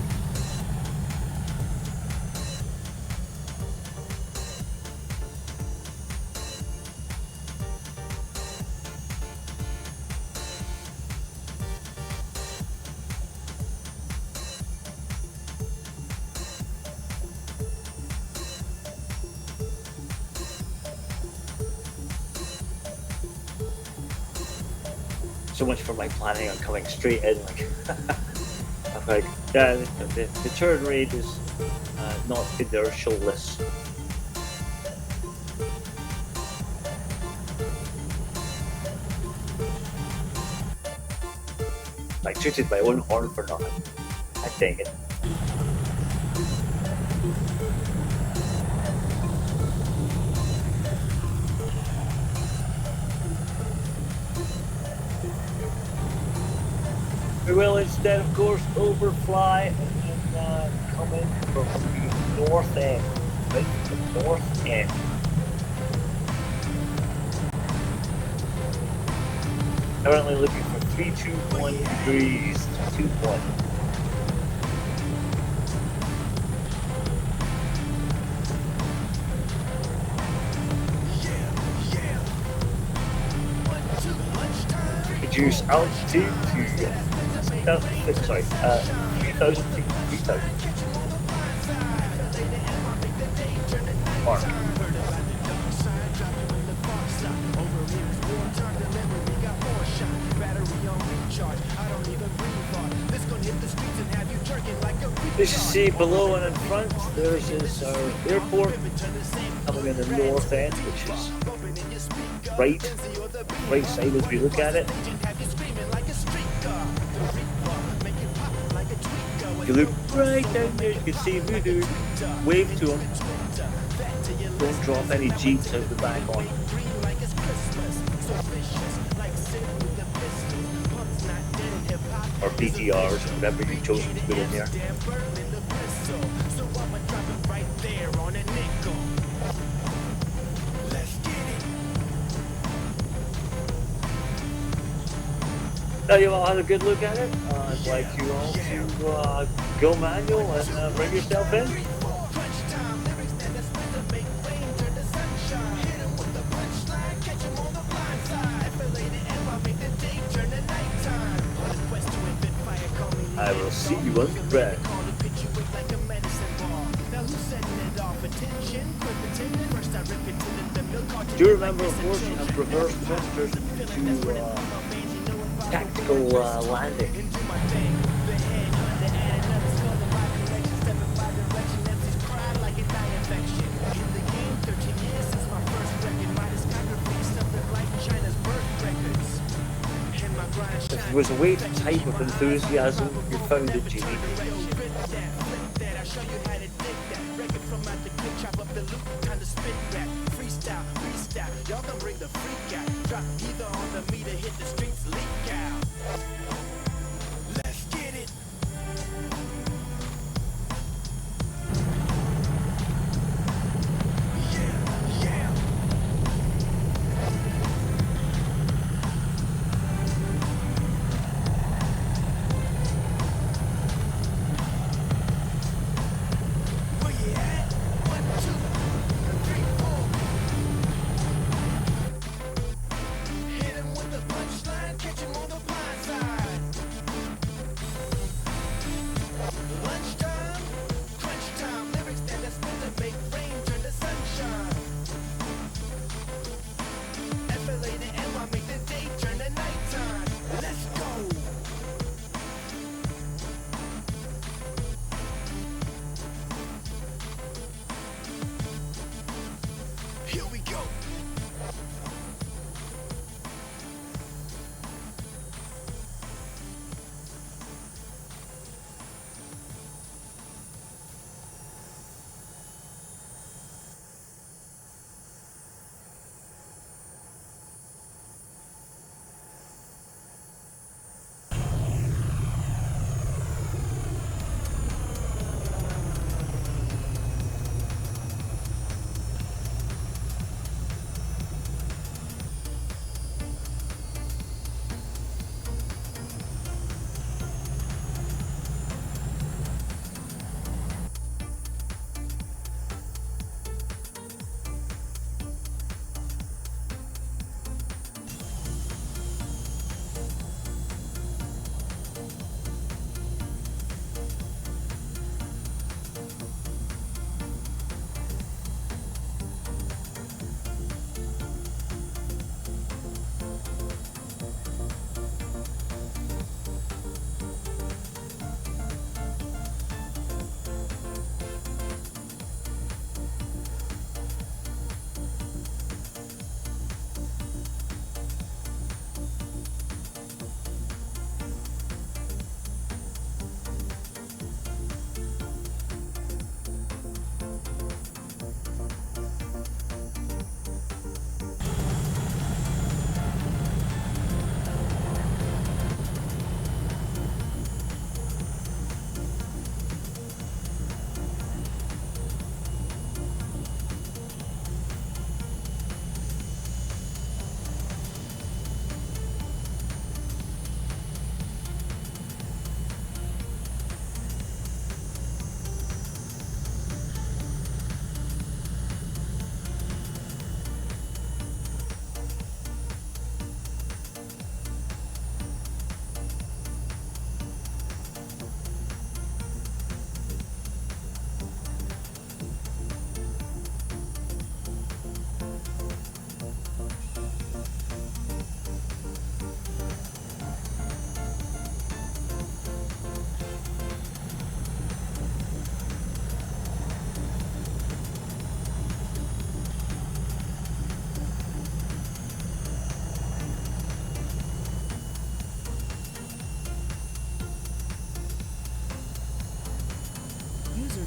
So much for my planning on coming straight in. Like, I'm like, yeah, the turn rate is not inertial-less. I tooted my own horn for nothing. I dang it. We will instead, of course, overfly and then come in from the north end. Right? The north end. Currently looking for 321 degrees, 2-1. Reduce altitude to 3,000 feet. 3,000. Mark. As you see below and in front, there's our airport coming in the north end, which is right side as we look at it. If you look right down there, you can see Voodoo. Wave to him. Don't drop any jeeps out the back on him. Or BTRs, whatever you've chosen to put in there. Now you all had a good look at it. I'd like you all to go manual and bring yourself in. I will see you on the ground. Do you remember, of course, you have reverse thrusters to tactical landing? If there was a way to type of enthusiasm, you found it, Jimmy.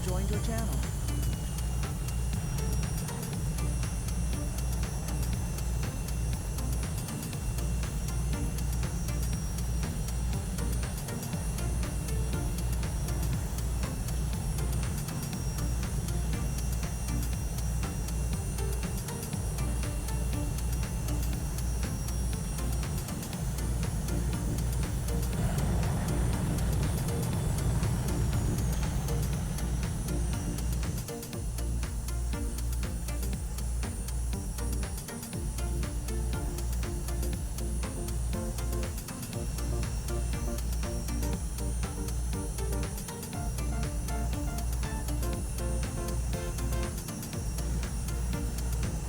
joined your channel.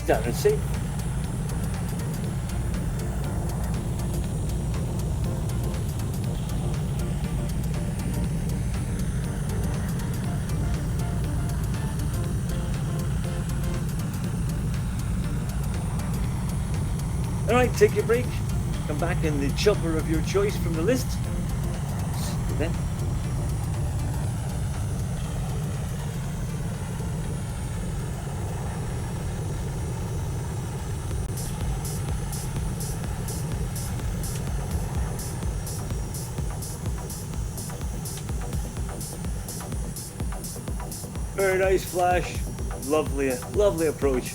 Down and see. Alright, take your break. Come back in the chopper of your choice from the list. See you then. Very nice flash. Lovely, lovely approach.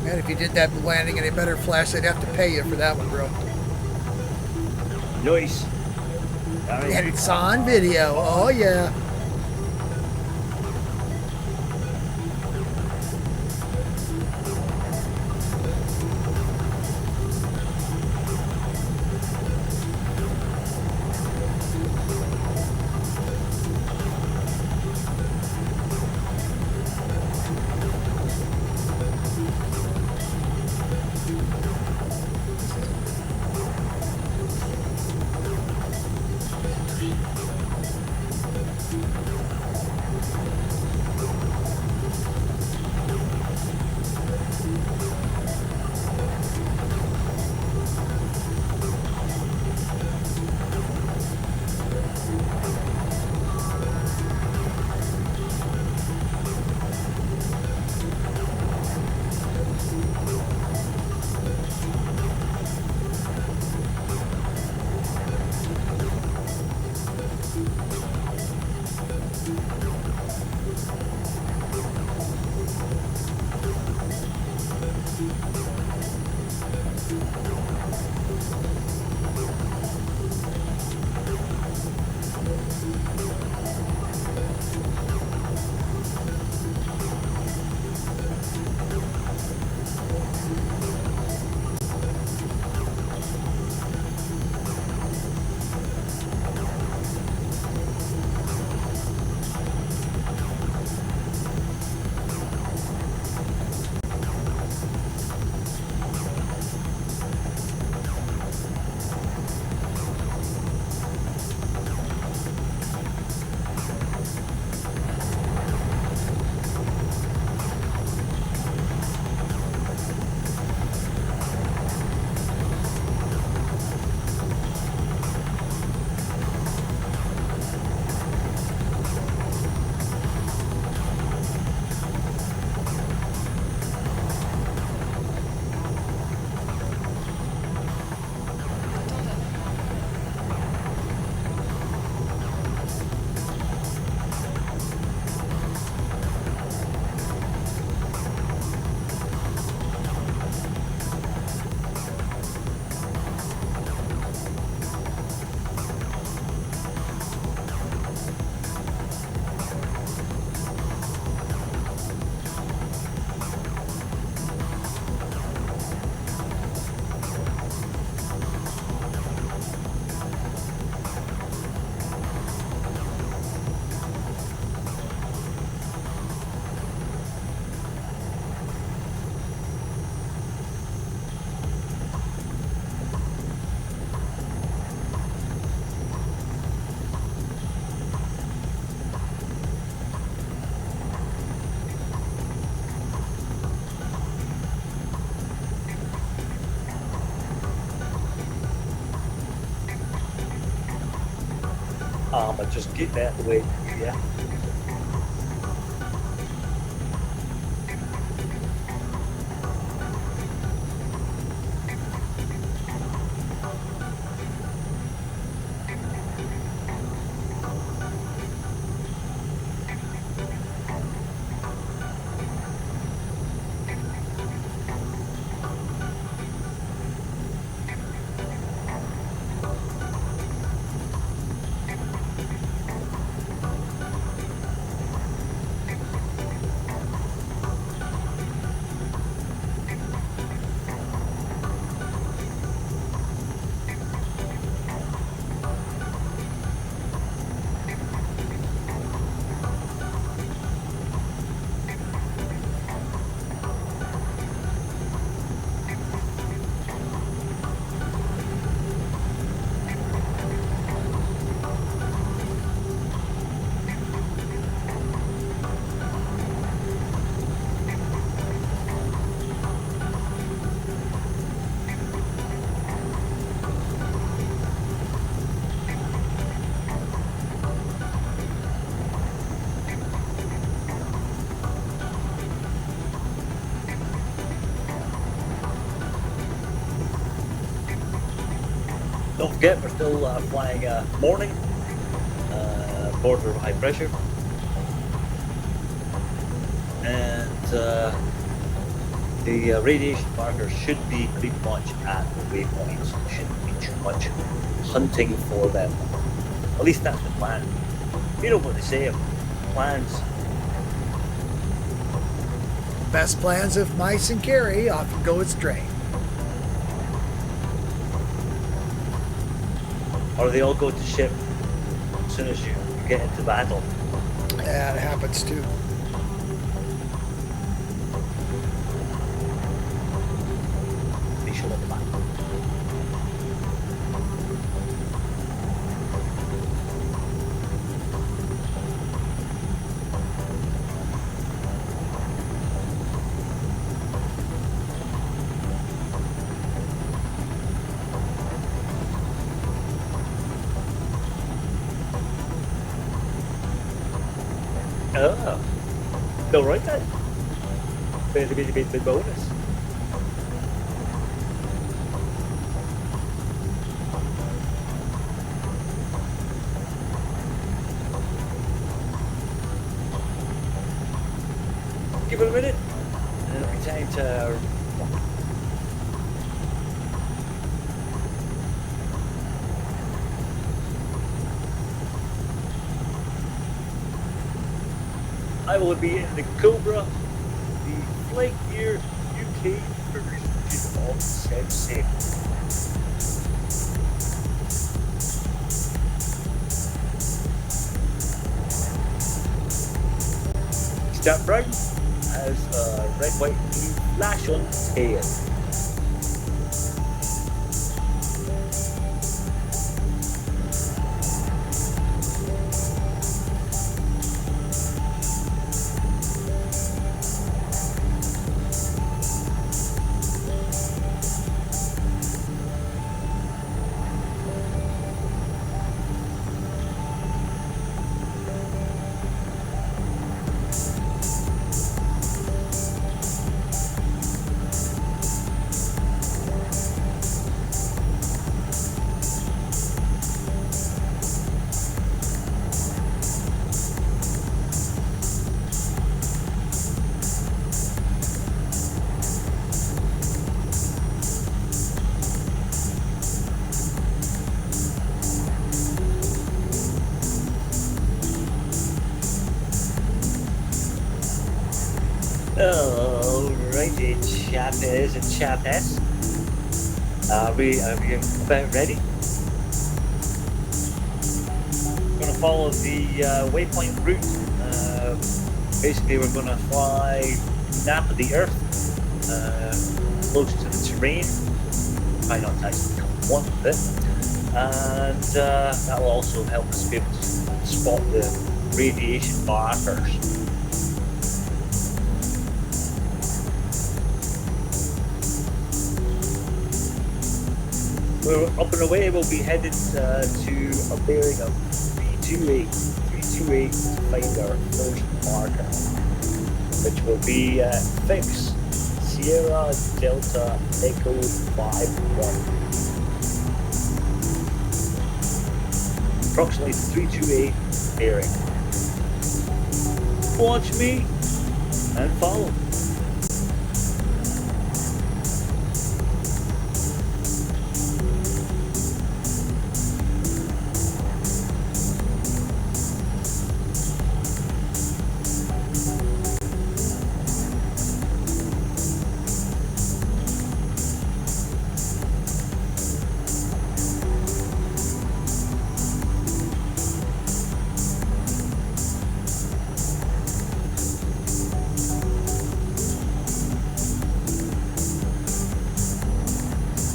Man, if you did that landing in a better flash, I'd have to pay you for that one, bro. Nice. Alright. And it's on video. Oh, yeah. But just keep that the way, yeah. Don't forget, we're still flying morning, border of high pressure, and the radiation markers should be pretty much at the waypoints. There shouldn't be too much hunting for them. At least that's the plan. You know what they say, plans. Best plans of mice and Carrie often go astray. Or they all go to ship as soon as you get into battle. Yeah, it happens too. Be sure of that. Oh, all right then. Bit bonus. Give it a minute, and it'll be time to. I will be in the Cobra, the FlightNight UK version of Sensei. Step brown has a red, white, and blue flash on tail. Alrighty, chappers and chappess. Are we about ready? We're going to follow the waypoint route. Basically, we're going to fly nap of the Earth, close to the terrain. Try not to actually come one with it. And that will also help us be able to spot the radiation markers. We're up and away. We'll be headed to a bearing of 328. 328 to find our first marker, which will be Fix Sierra Delta Echo 51. Approximately 328 bearing. Watch me and follow.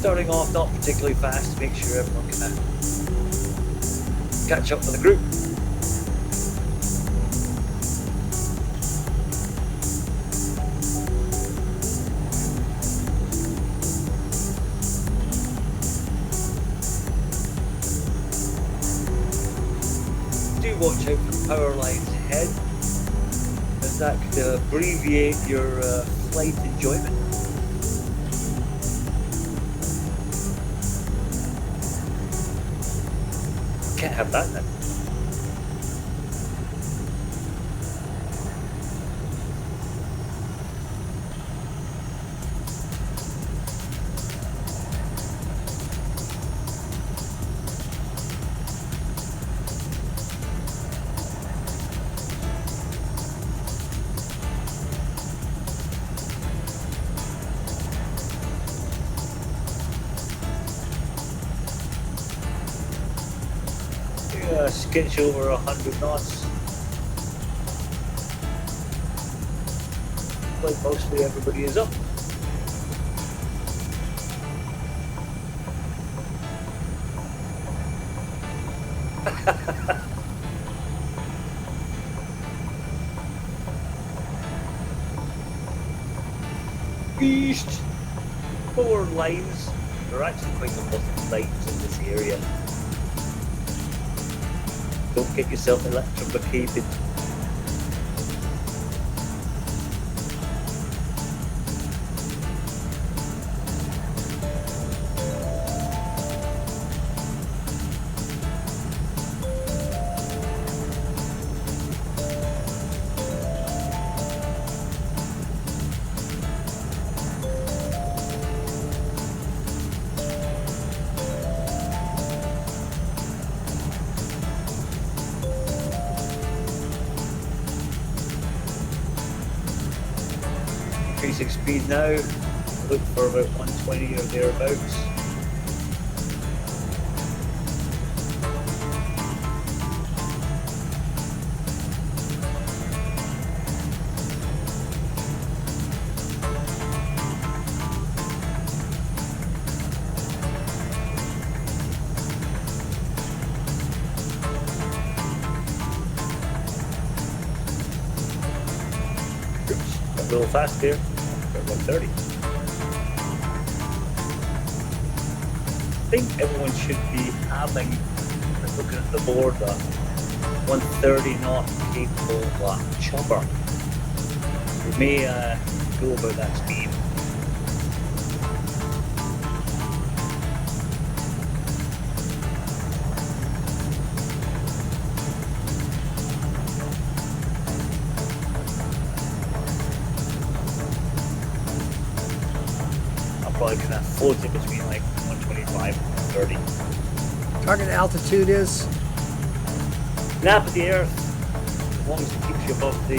Starting off not particularly fast to make sure everyone can catch up with the group. Do watch out for power lines ahead, as that could abbreviate your flight enjoyment. Can't have that then. Skitch over 100 knots. Like mostly everybody is up. Beast! Power lines. There are actually quite a lot of lines in this area. Don't get yourself electrocuted. Increasing speed now, look for about 120 or thereabouts. Oops, a little fast there. 130. I think everyone should be having, looking at the board, 130 knot capable chopper. We may go about that speed. Probably gonna float it between like 125 and 130. Target altitude is? Nap of the Earth, as long as it keeps you above the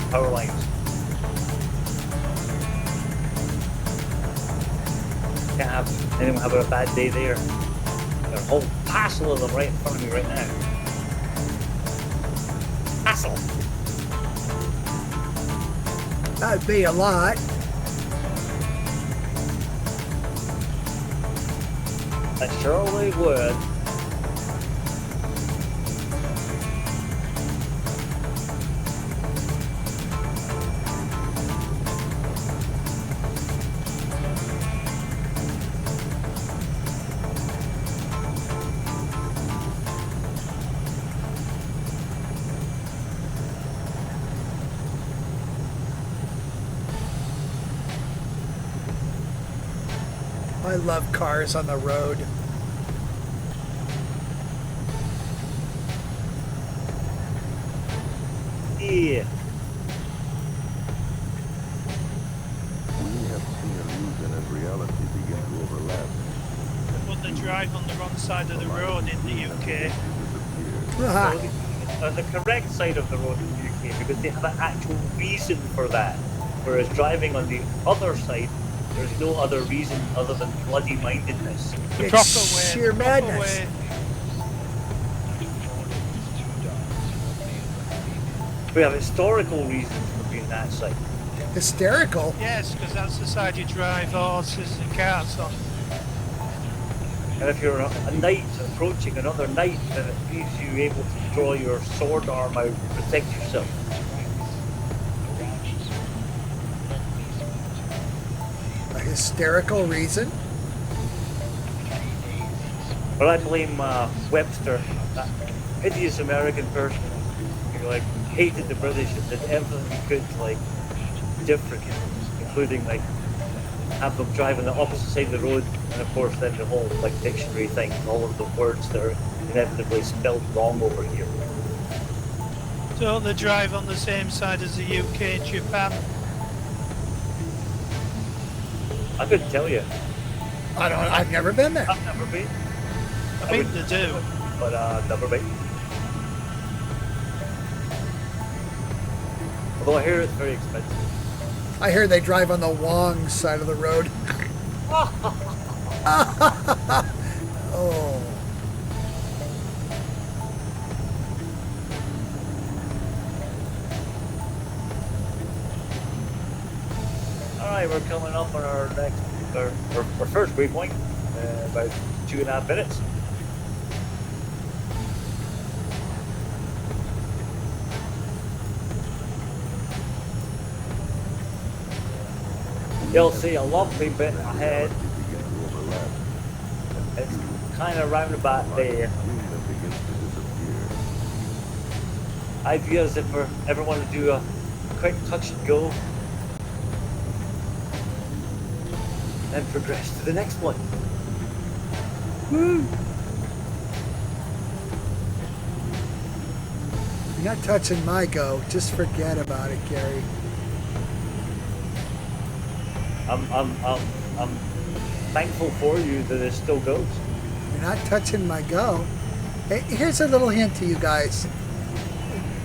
power lines. Can't have anyone have a bad day there. There's a whole parcel of them right in front of me right now. Parcel! That'd be a lot. I surely would. I love cars on the road. Yeah. We have seen illusion and reality begin to overlap. But they drive on the wrong side of the road in the UK. Ah, On the correct side of the road in the UK because they have an actual reason for that. Whereas driving on the other side, there's no other reason other than bloody mindedness. The it's proper way. sheer the proper madness. way. We have historical reasons for being that side. Hysterical. Yes, because that's the side you drive horses and carts on. And if you're a knight approaching another knight, then it leaves you able to draw your sword arm out and protect yourself. A hysterical reason? But I blame Webster, that hideous American person who like hated the British and did everything he could to like different, including like have them drive on the opposite side of the road, and of course then the whole like dictionary thing, all of the words that are inevitably spelled wrong over here. Don't they drive on the same side as the UK and Japan? I couldn't tell you. I've never been there. I've never been. I think they do. But never been. Although I hear it's very expensive. I hear they drive on the wrong side of the road. Oh. Alright, we're coming up on our next, our first waypoint, about 2.5 minutes. You'll see a lumpy bit ahead. It's kind of round about there. Ideas if we ever want to do a quick touch and go, then progress to the next one. Woo! You're not touching my go. Just forget about it, Gary. I'm thankful for you that it still goes. You're not touching my go. Hey, here's a little hint to you guys.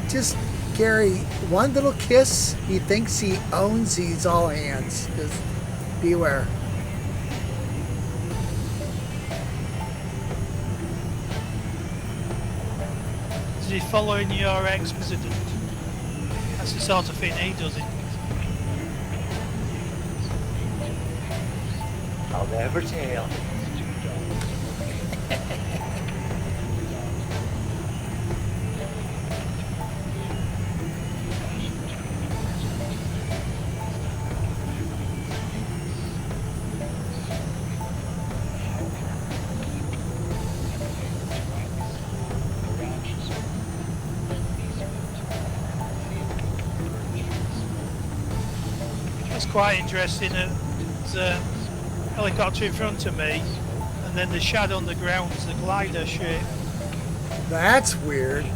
Just, Gary, one little kiss, he thinks he owns these all hands. Just beware. Is he following your ex-president? That's the sort of thing he does. I'll never tell. It's quite interesting. There's a helicopter in front of me, and then the shadow on the ground is the glider shape. That's weird.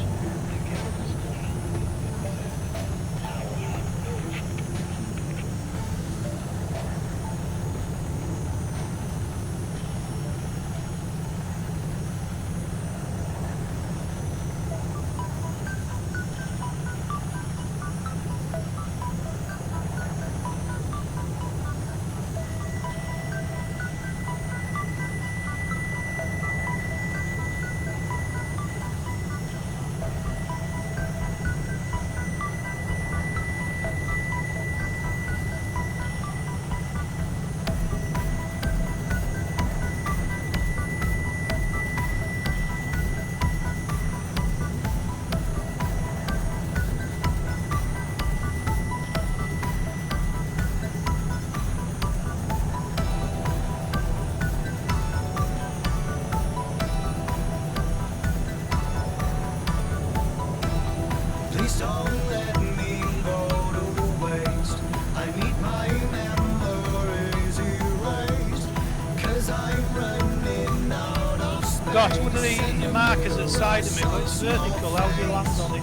watch one of the markers at the side of me, but it's vertical. How do you land on it?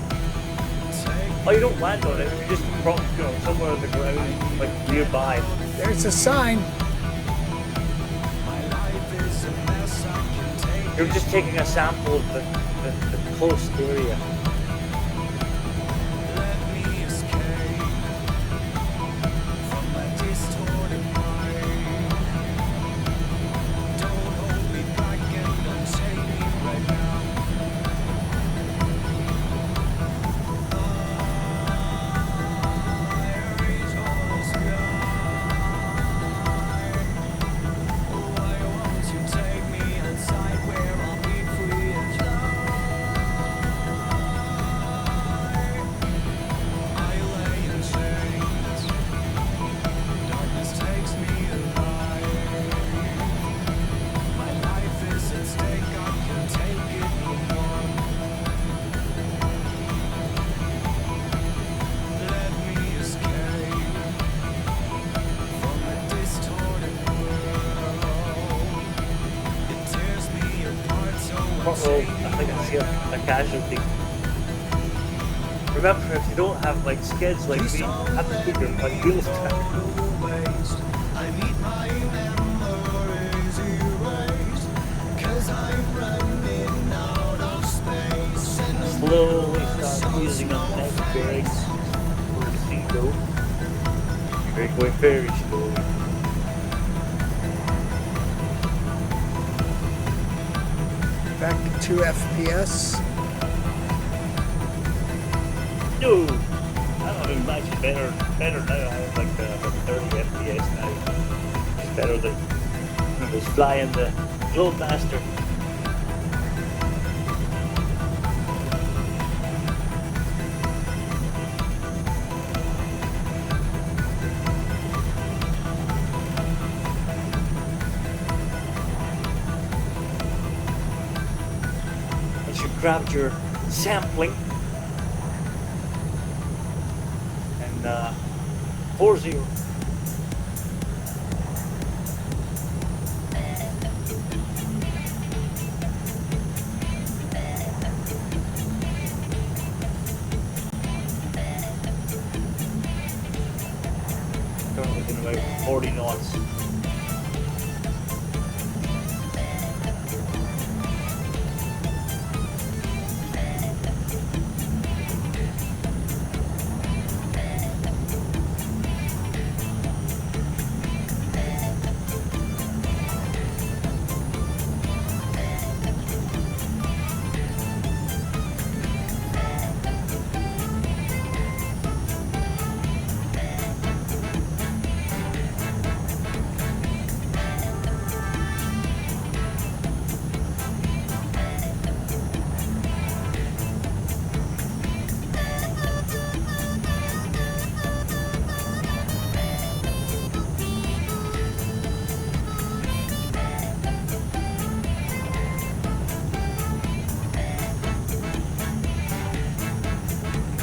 Oh, you don't land on it. You just prop, somewhere on the ground, like nearby. There's a sign. You're just taking a sample of the close area. Uh-oh, I think I see a casualty. Remember, if you don't have like skids like me, have to put your like wheels down. Slowly start using up the next bearings for the seat go. You're going very slowly. Back to 2 FPS. No! I don't know, actually better now. I have like about 30 FPS now. It's better than when I was flying the Globemaster. Once you grabbed your sampling, and 4-0. Currently doing about 40 knots.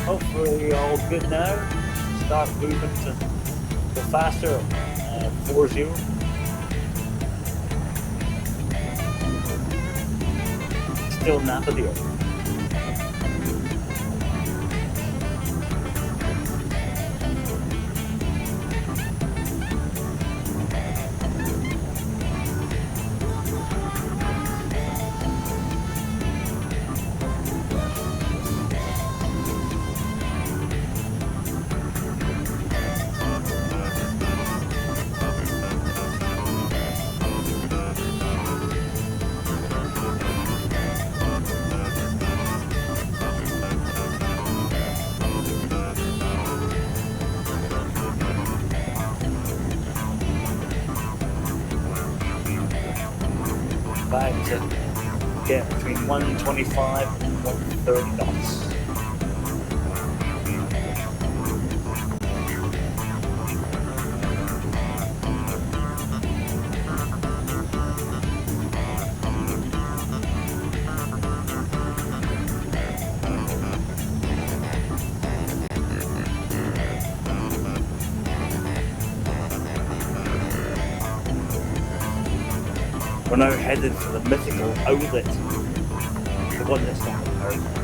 Hopefully all good now. Start moving to go faster. 4-0. Still Napadeer. Back to get between 125 and 130 knots. We're now headed for the mythical outlet. The one that's not on Earth.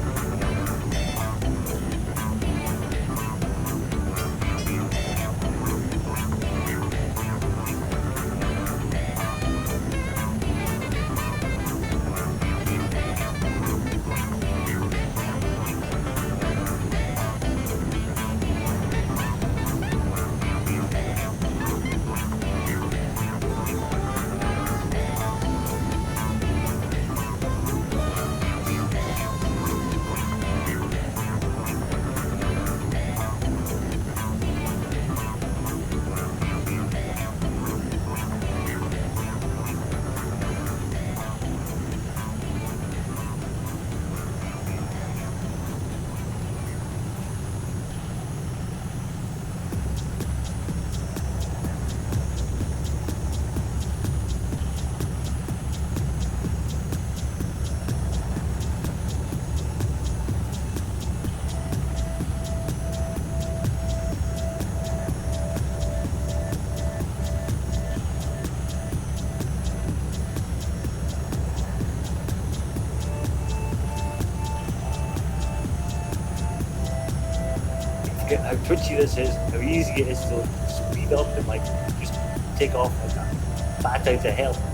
Forget how twitchy this is, how easy it is to speed up and like just take off like that. Bat out of hell.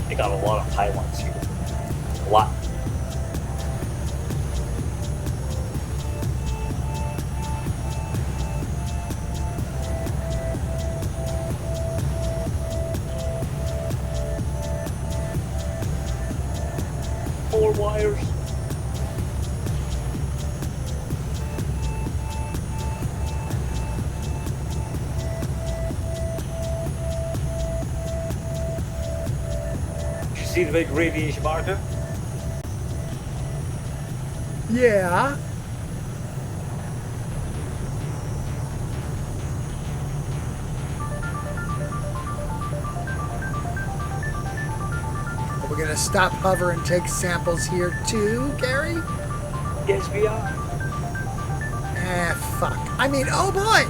They got a lot of pylons here. A lot. More wires. See the big radiation marker? Yeah. We're gonna stop, hover, and take samples here too, Gary? Yes, we are. Ah, fuck. I mean, oh boy!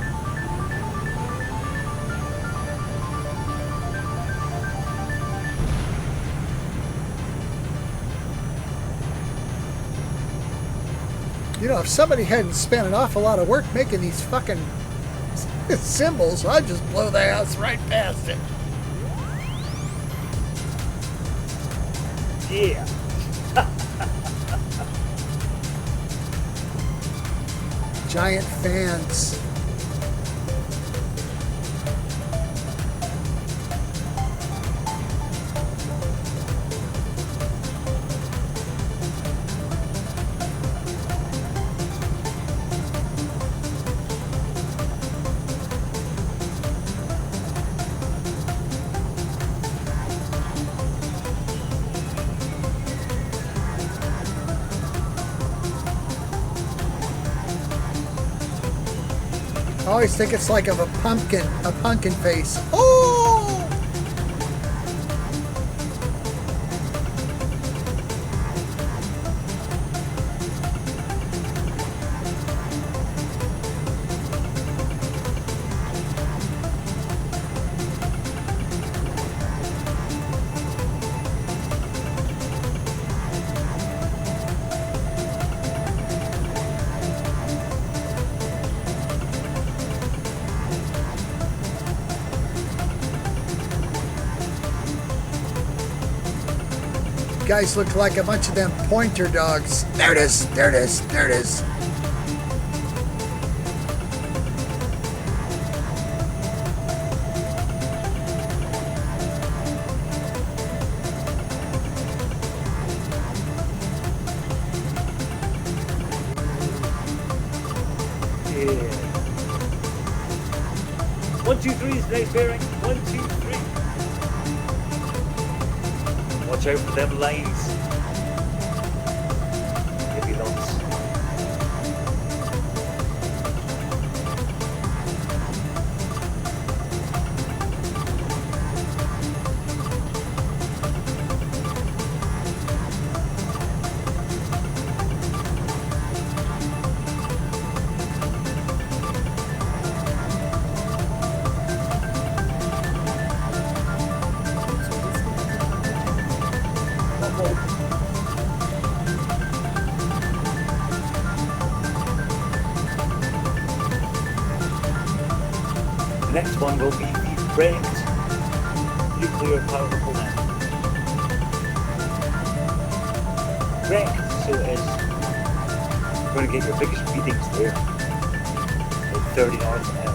You know, if somebody hadn't spent an awful lot of work making these fucking symbols, I'd just blow the house right past it. Yeah. Giant fans. I always think it's like of a pumpkin face. Oh! Guys look like a bunch of them pointer dogs. There it is, there it is, there it is. Yeah. 1, 2, 3 is the next bearing. 1, 2, 3. Watch out for them lines. Maybe not. The next one will be the wrecked nuclear power plant. Wrecked, so it is. You're going to get your biggest readings there. Like 30 hours an hour.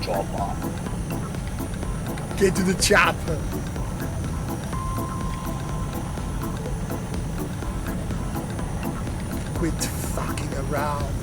chopper. Get to the chopper. Quit fucking around.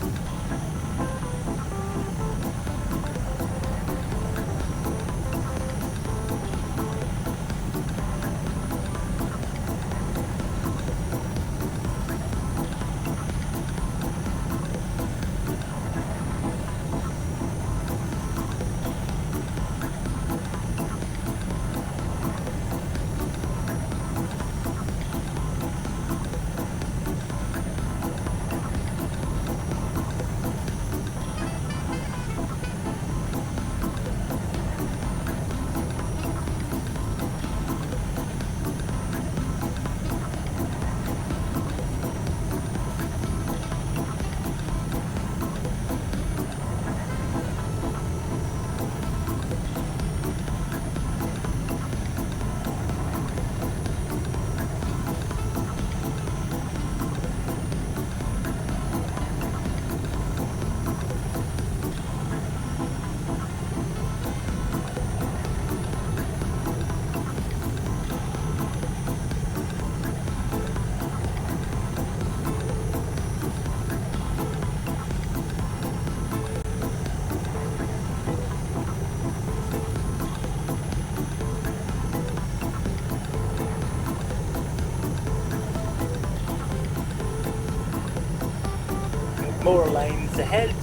More lines ahead.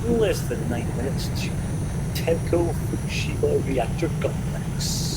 Less than 9 minutes to typical Fukushima reactor complex.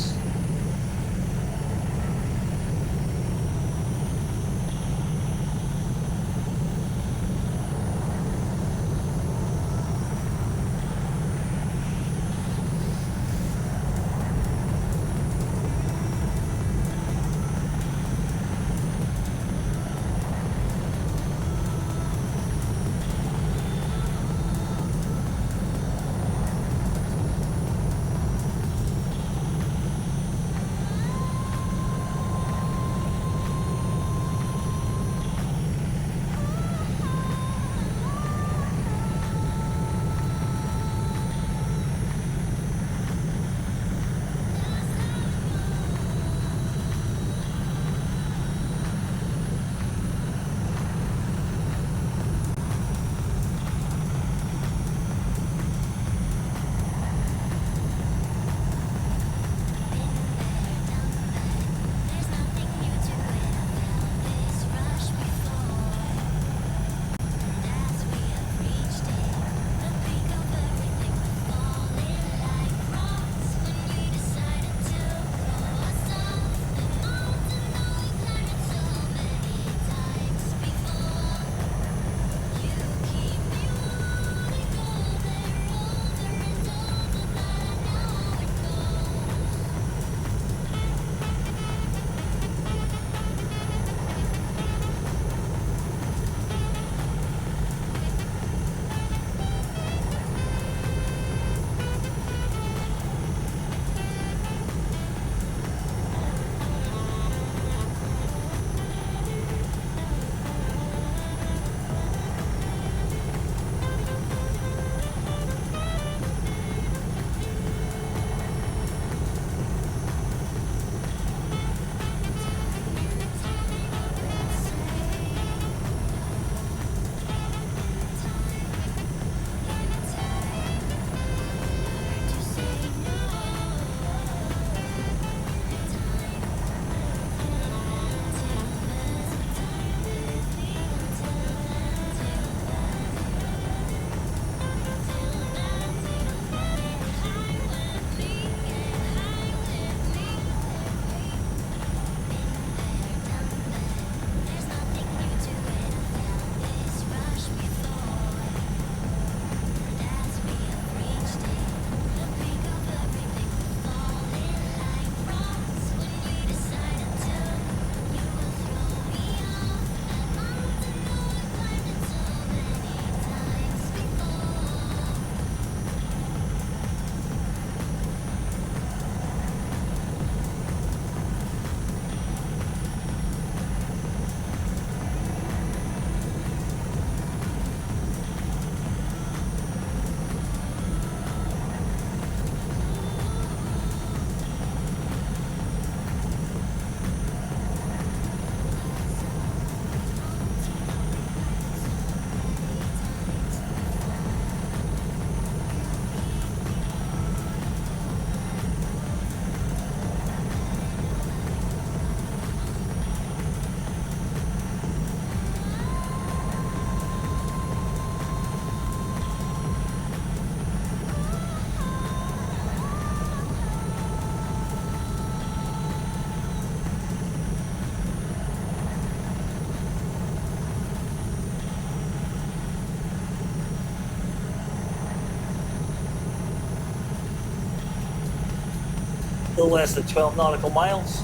No less than 12 nautical miles.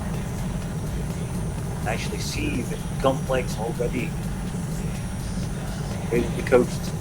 Actually see the complex already right at the coast.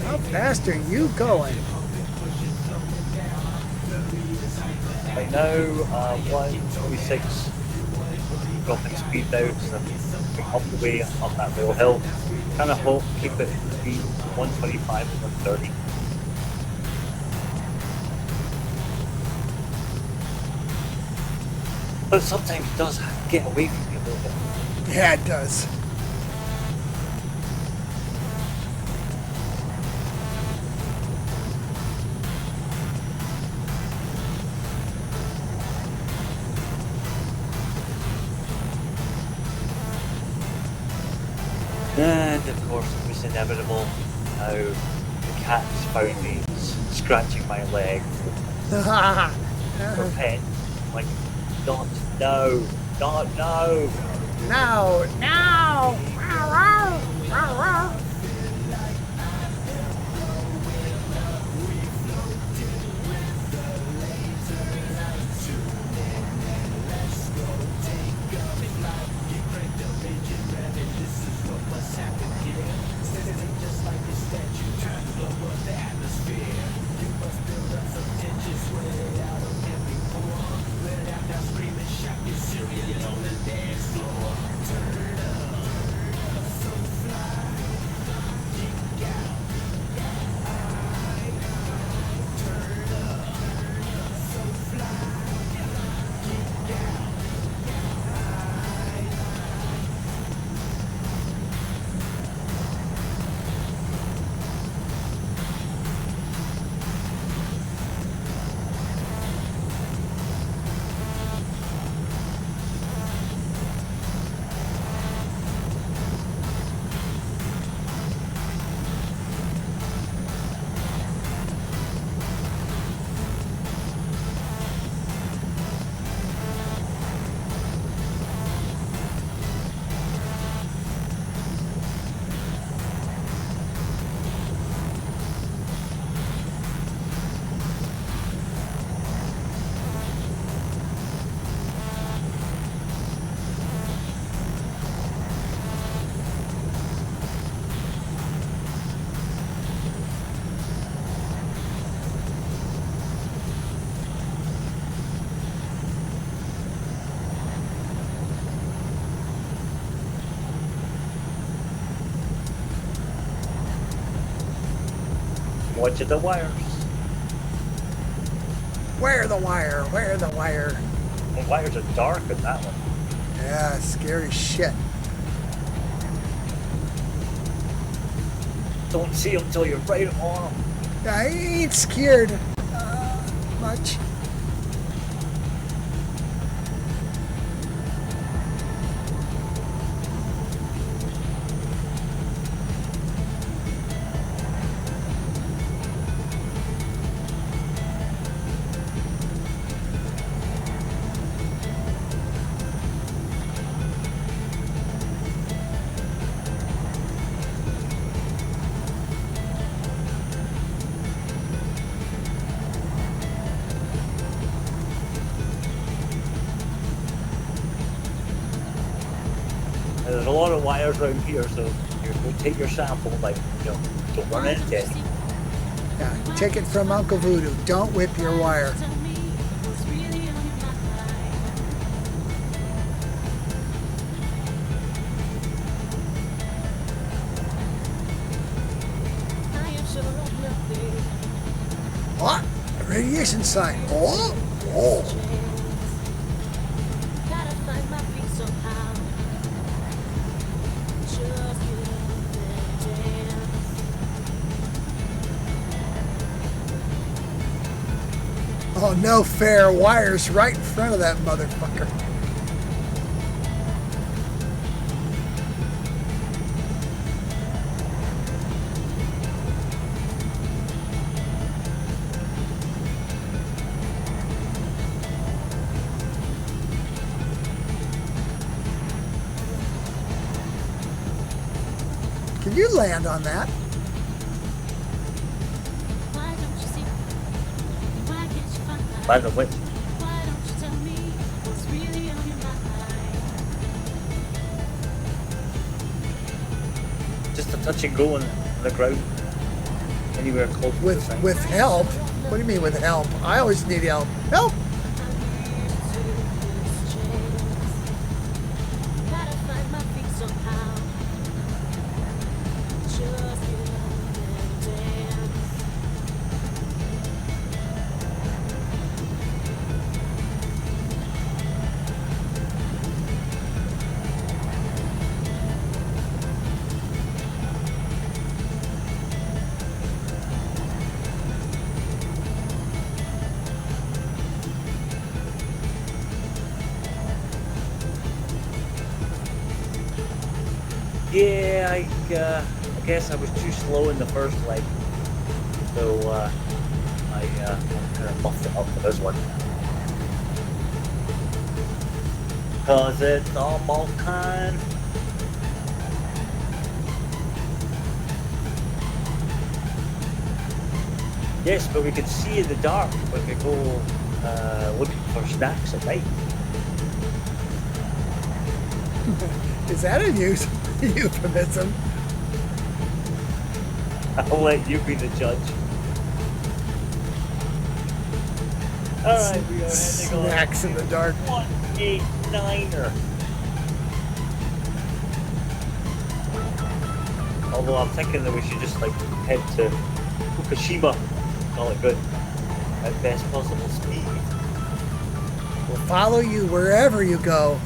How fast are you going? Right now, 126 dropping speed now, so I'm up the way up that little hill. Kind of hope keep it between 125 and 130. But sometimes it does get away from you a little bit. Yeah, it does. And of course it was inevitable how the cats found me scratching my leg for pet. Like, not no, not no. No, no. Watch the wires. Where the wire? Where the wire? The wires are dark in that one. Yeah, scary shit. Don't see them until you're right on them. I ain't scared much. there's a lot of wires around here, so you go take your sample, like, you know, don't run into any. Yeah, take it from Uncle Voodoo. Don't whip your wire. What? A radiation sign. Oh, oh. Oh, no fair wires right in front of that motherfucker. Can you land on that? By the way, just a touch and go on the ground, anywhere close to the sign. With help? What do you mean with help? I always need help. Help! Yeah, I guess I was too slow in the first leg, so I kind of buffed it up for this one. Cause it's almost time. Yes, but we could see in the dark when we go looking for snacks at night. Is that a euphemism? I'll let you be the judge. Alright, we are heading on. Snacks in the dark. 189er. Although I'm thinking that we should just like head to Fukushima. Call it good. At best possible speed. We'll follow you wherever you go.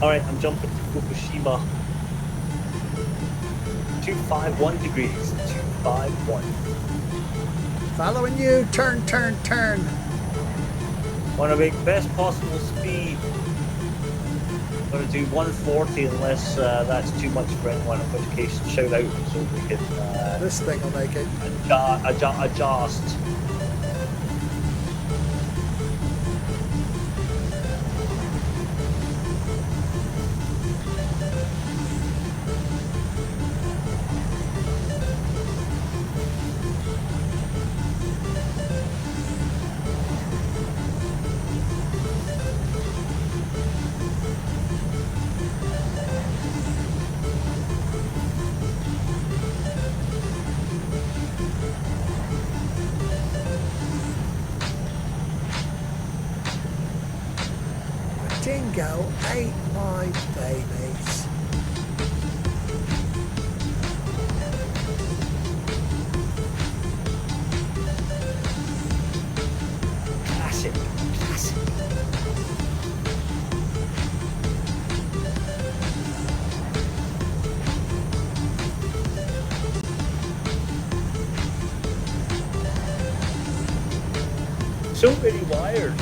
Alright, I'm jumping to Fukushima. 251 degrees. 251. Following you. Turn, turn, turn. Want to make best possible speed. I'm going to do 140 unless that's too much for anyone, in which case shout out so we can This thing will make it. adjust. Dingo ate my babies. Classic. Classic. So many wires.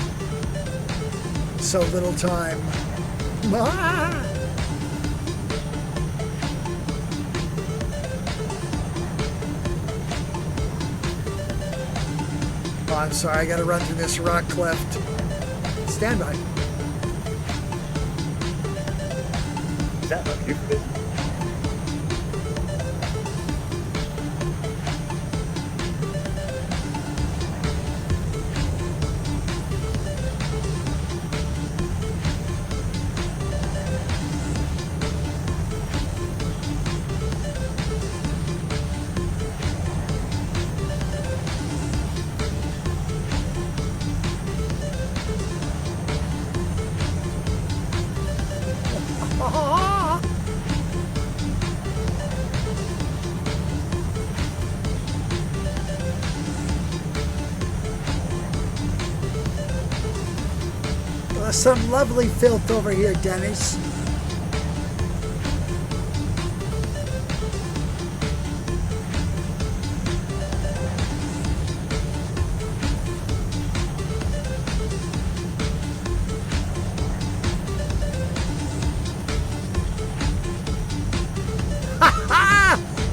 So little time. Ah! Oh, I'm sorry, I gotta run through this rock cleft. Stand by. Is that not you? some lovely filth over here, Dennis.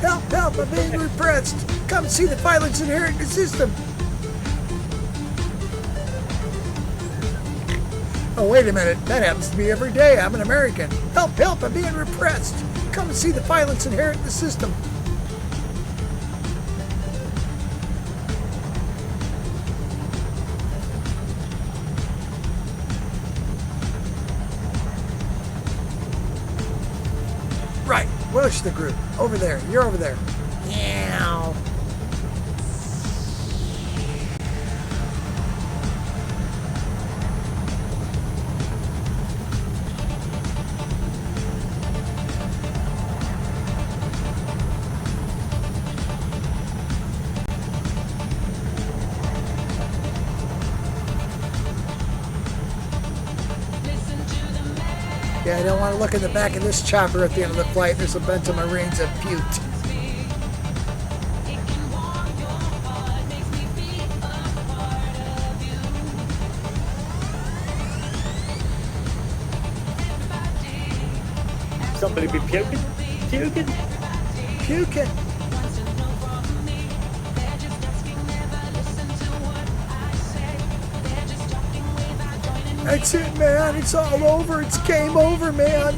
Help, help, I'm being repressed. Come see the violence inherent in the system. Oh, wait a minute. That happens to me every day. I'm an American. Help, help, I'm being repressed. Come and see the violence inherent in the system. Right. Where's the group? Over there. You're over there. Meow. Yeah, I don't want to look in the back of this chopper at the end of the flight. There's a bunch of Marines that puked. Somebody be puking? Puking? Puking. That's it, man. It's all over. It's game over, man.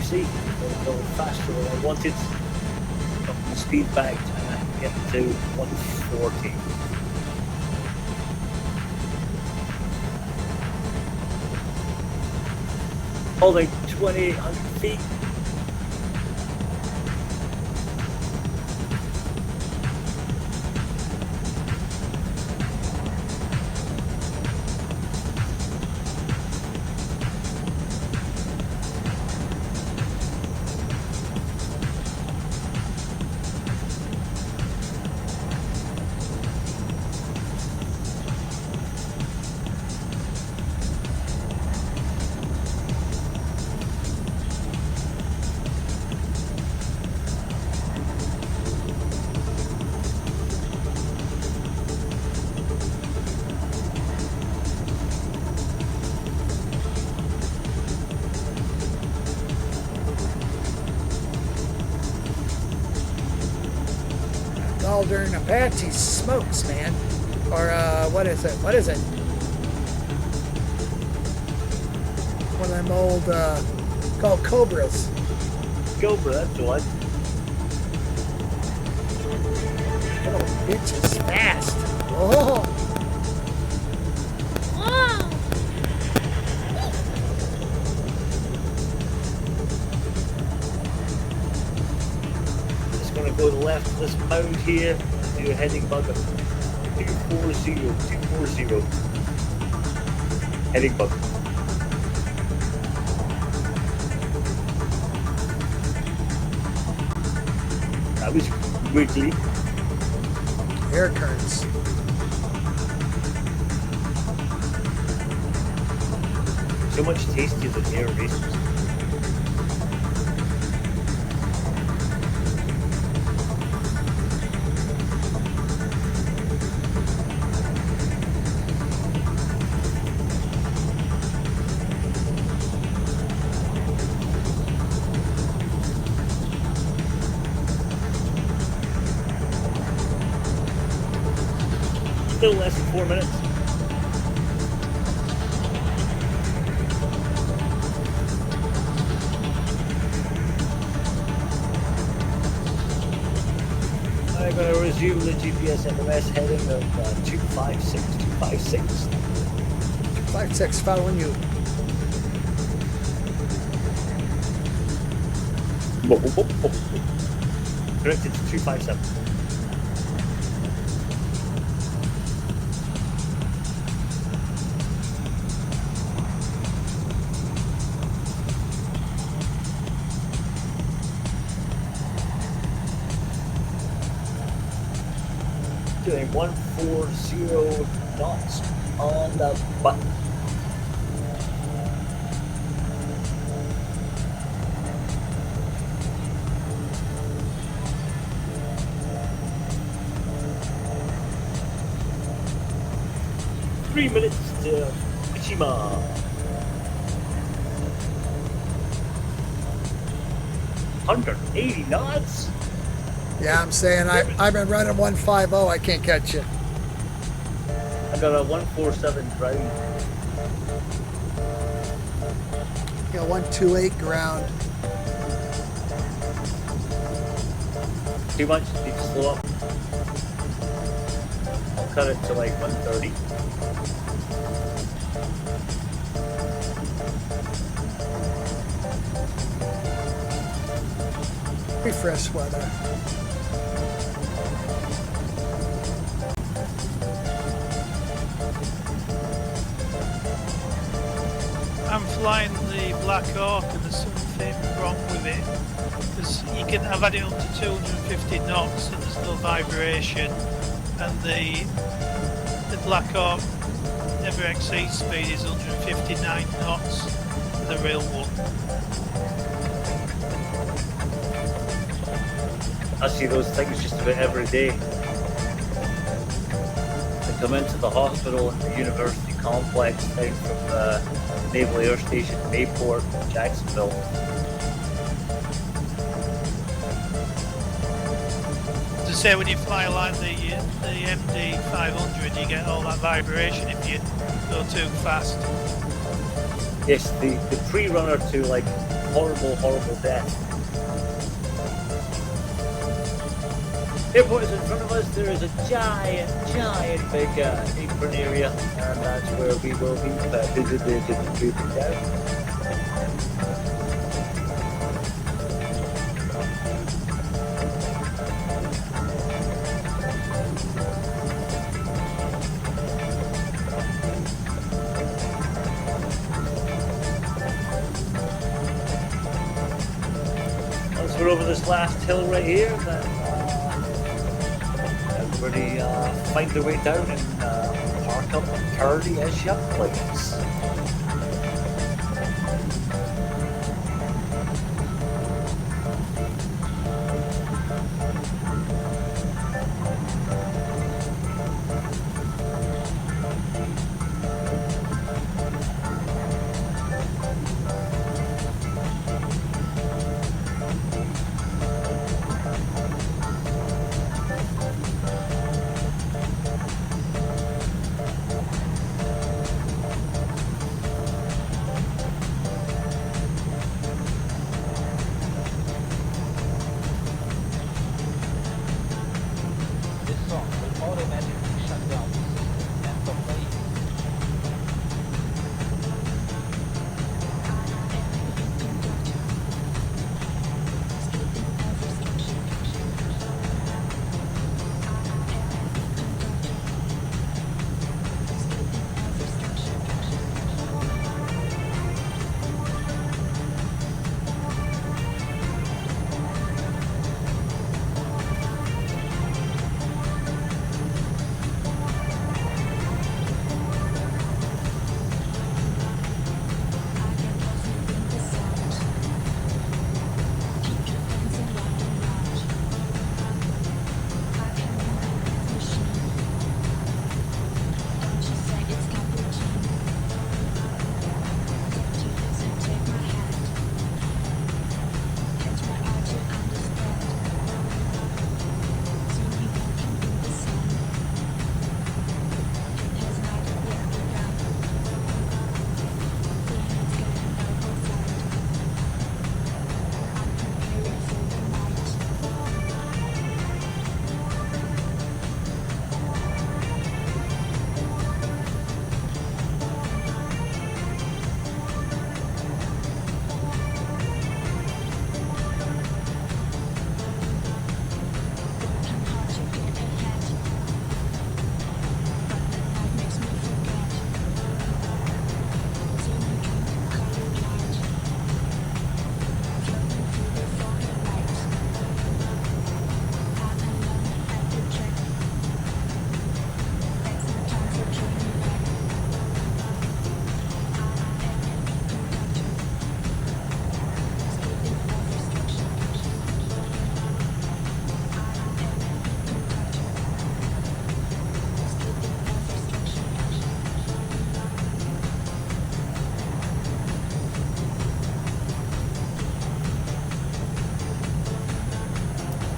See, go faster than I wanted. Up the speed back and I can get to 140. Holding 2,800 feet. darn Apache smokes, man. Or, what is it? What is it? One of them old, called Cobras. Cobra, that's the one. Little bitch is fast. Oh. Just gonna go to the left of this mound here, do a heading bug of 240, 240. Heading bug. That was wiggly. Air currents. So much tastier than air racers. Still less than 4 minutes. I'm going to resume the GPS MMS heading of 256, 256. 256 following you. Corrected to 257. Doing 140 knots on the button. Three minutes to Fukushima. $180 knots? Yeah, I'm saying I've been running 150. I can't catch you. I got a 147 ground. Got 128 ground. Too much? Need to slow up. I'll cut it to like 130. Refresh weather. I'm flying the Black Hawk and there's something wrong with it. Because I've had it up to 250 knots and there's no vibration, and the Black Hawk never exceeds speed is 159 knots, the real one. I see those things just about every day. They come into the hospital and the university complex down from the Naval Air Station Mayport, Jacksonville. To say when you fly like the MD 500, you get all that vibration if you go too fast. Yes, the pre-runner to like horrible death. Airport is in front of us. There is a giant big apron area, and that's where we will be moving down. Once we're over this last hill right here, then everybody find their way down and park up Purdy-ish up place. automatically shut down. End of play.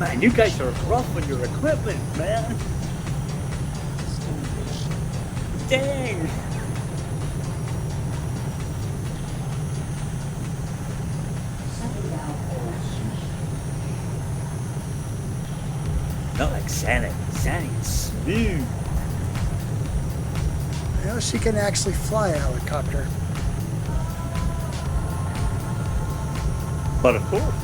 Man, you guys are rough on your equipment, man. Dang. Not like Santa. Santa's smooth. You know, she can actually fly a helicopter. But of course.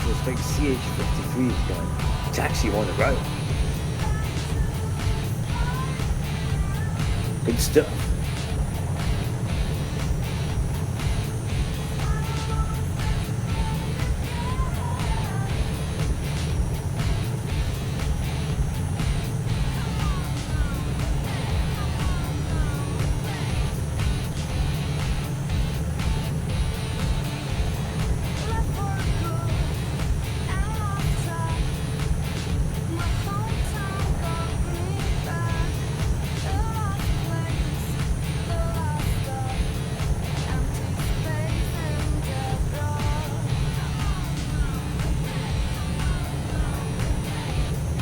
This big CH-53 is going. It's actually on the road. Good stuff.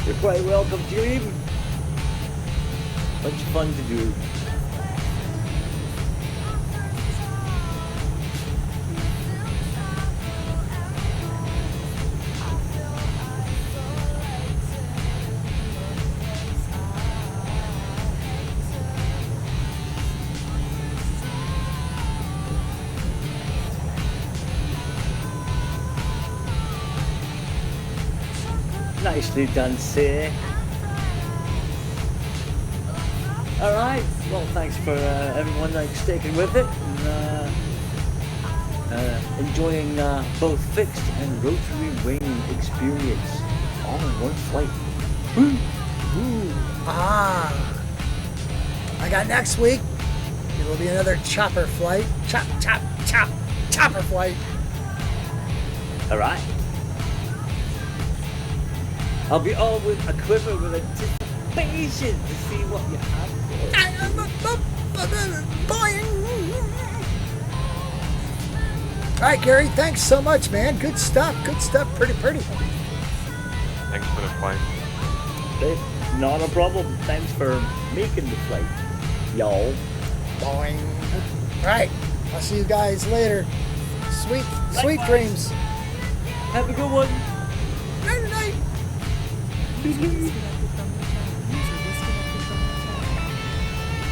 You're quite welcome, team. Bunch of fun to do. Nicely done, sir. All right. Well, thanks for everyone sticking with it and enjoying both fixed and rotary wing experience all in one flight. Woo! Ooh. Ah. I got next week. It will be another chopper flight. Chopper flight. All right. I'll be all with a quiver with anticipation to see what you have All right, Gary, thanks so much, man. Good stuff. Good stuff. Pretty. Thanks for the flight. for. Not a problem. Thanks for making the flight, y'all. Boing. All right, I'll see you guys later. Sweet dreams. Have a good one. Night. Engine disconnected.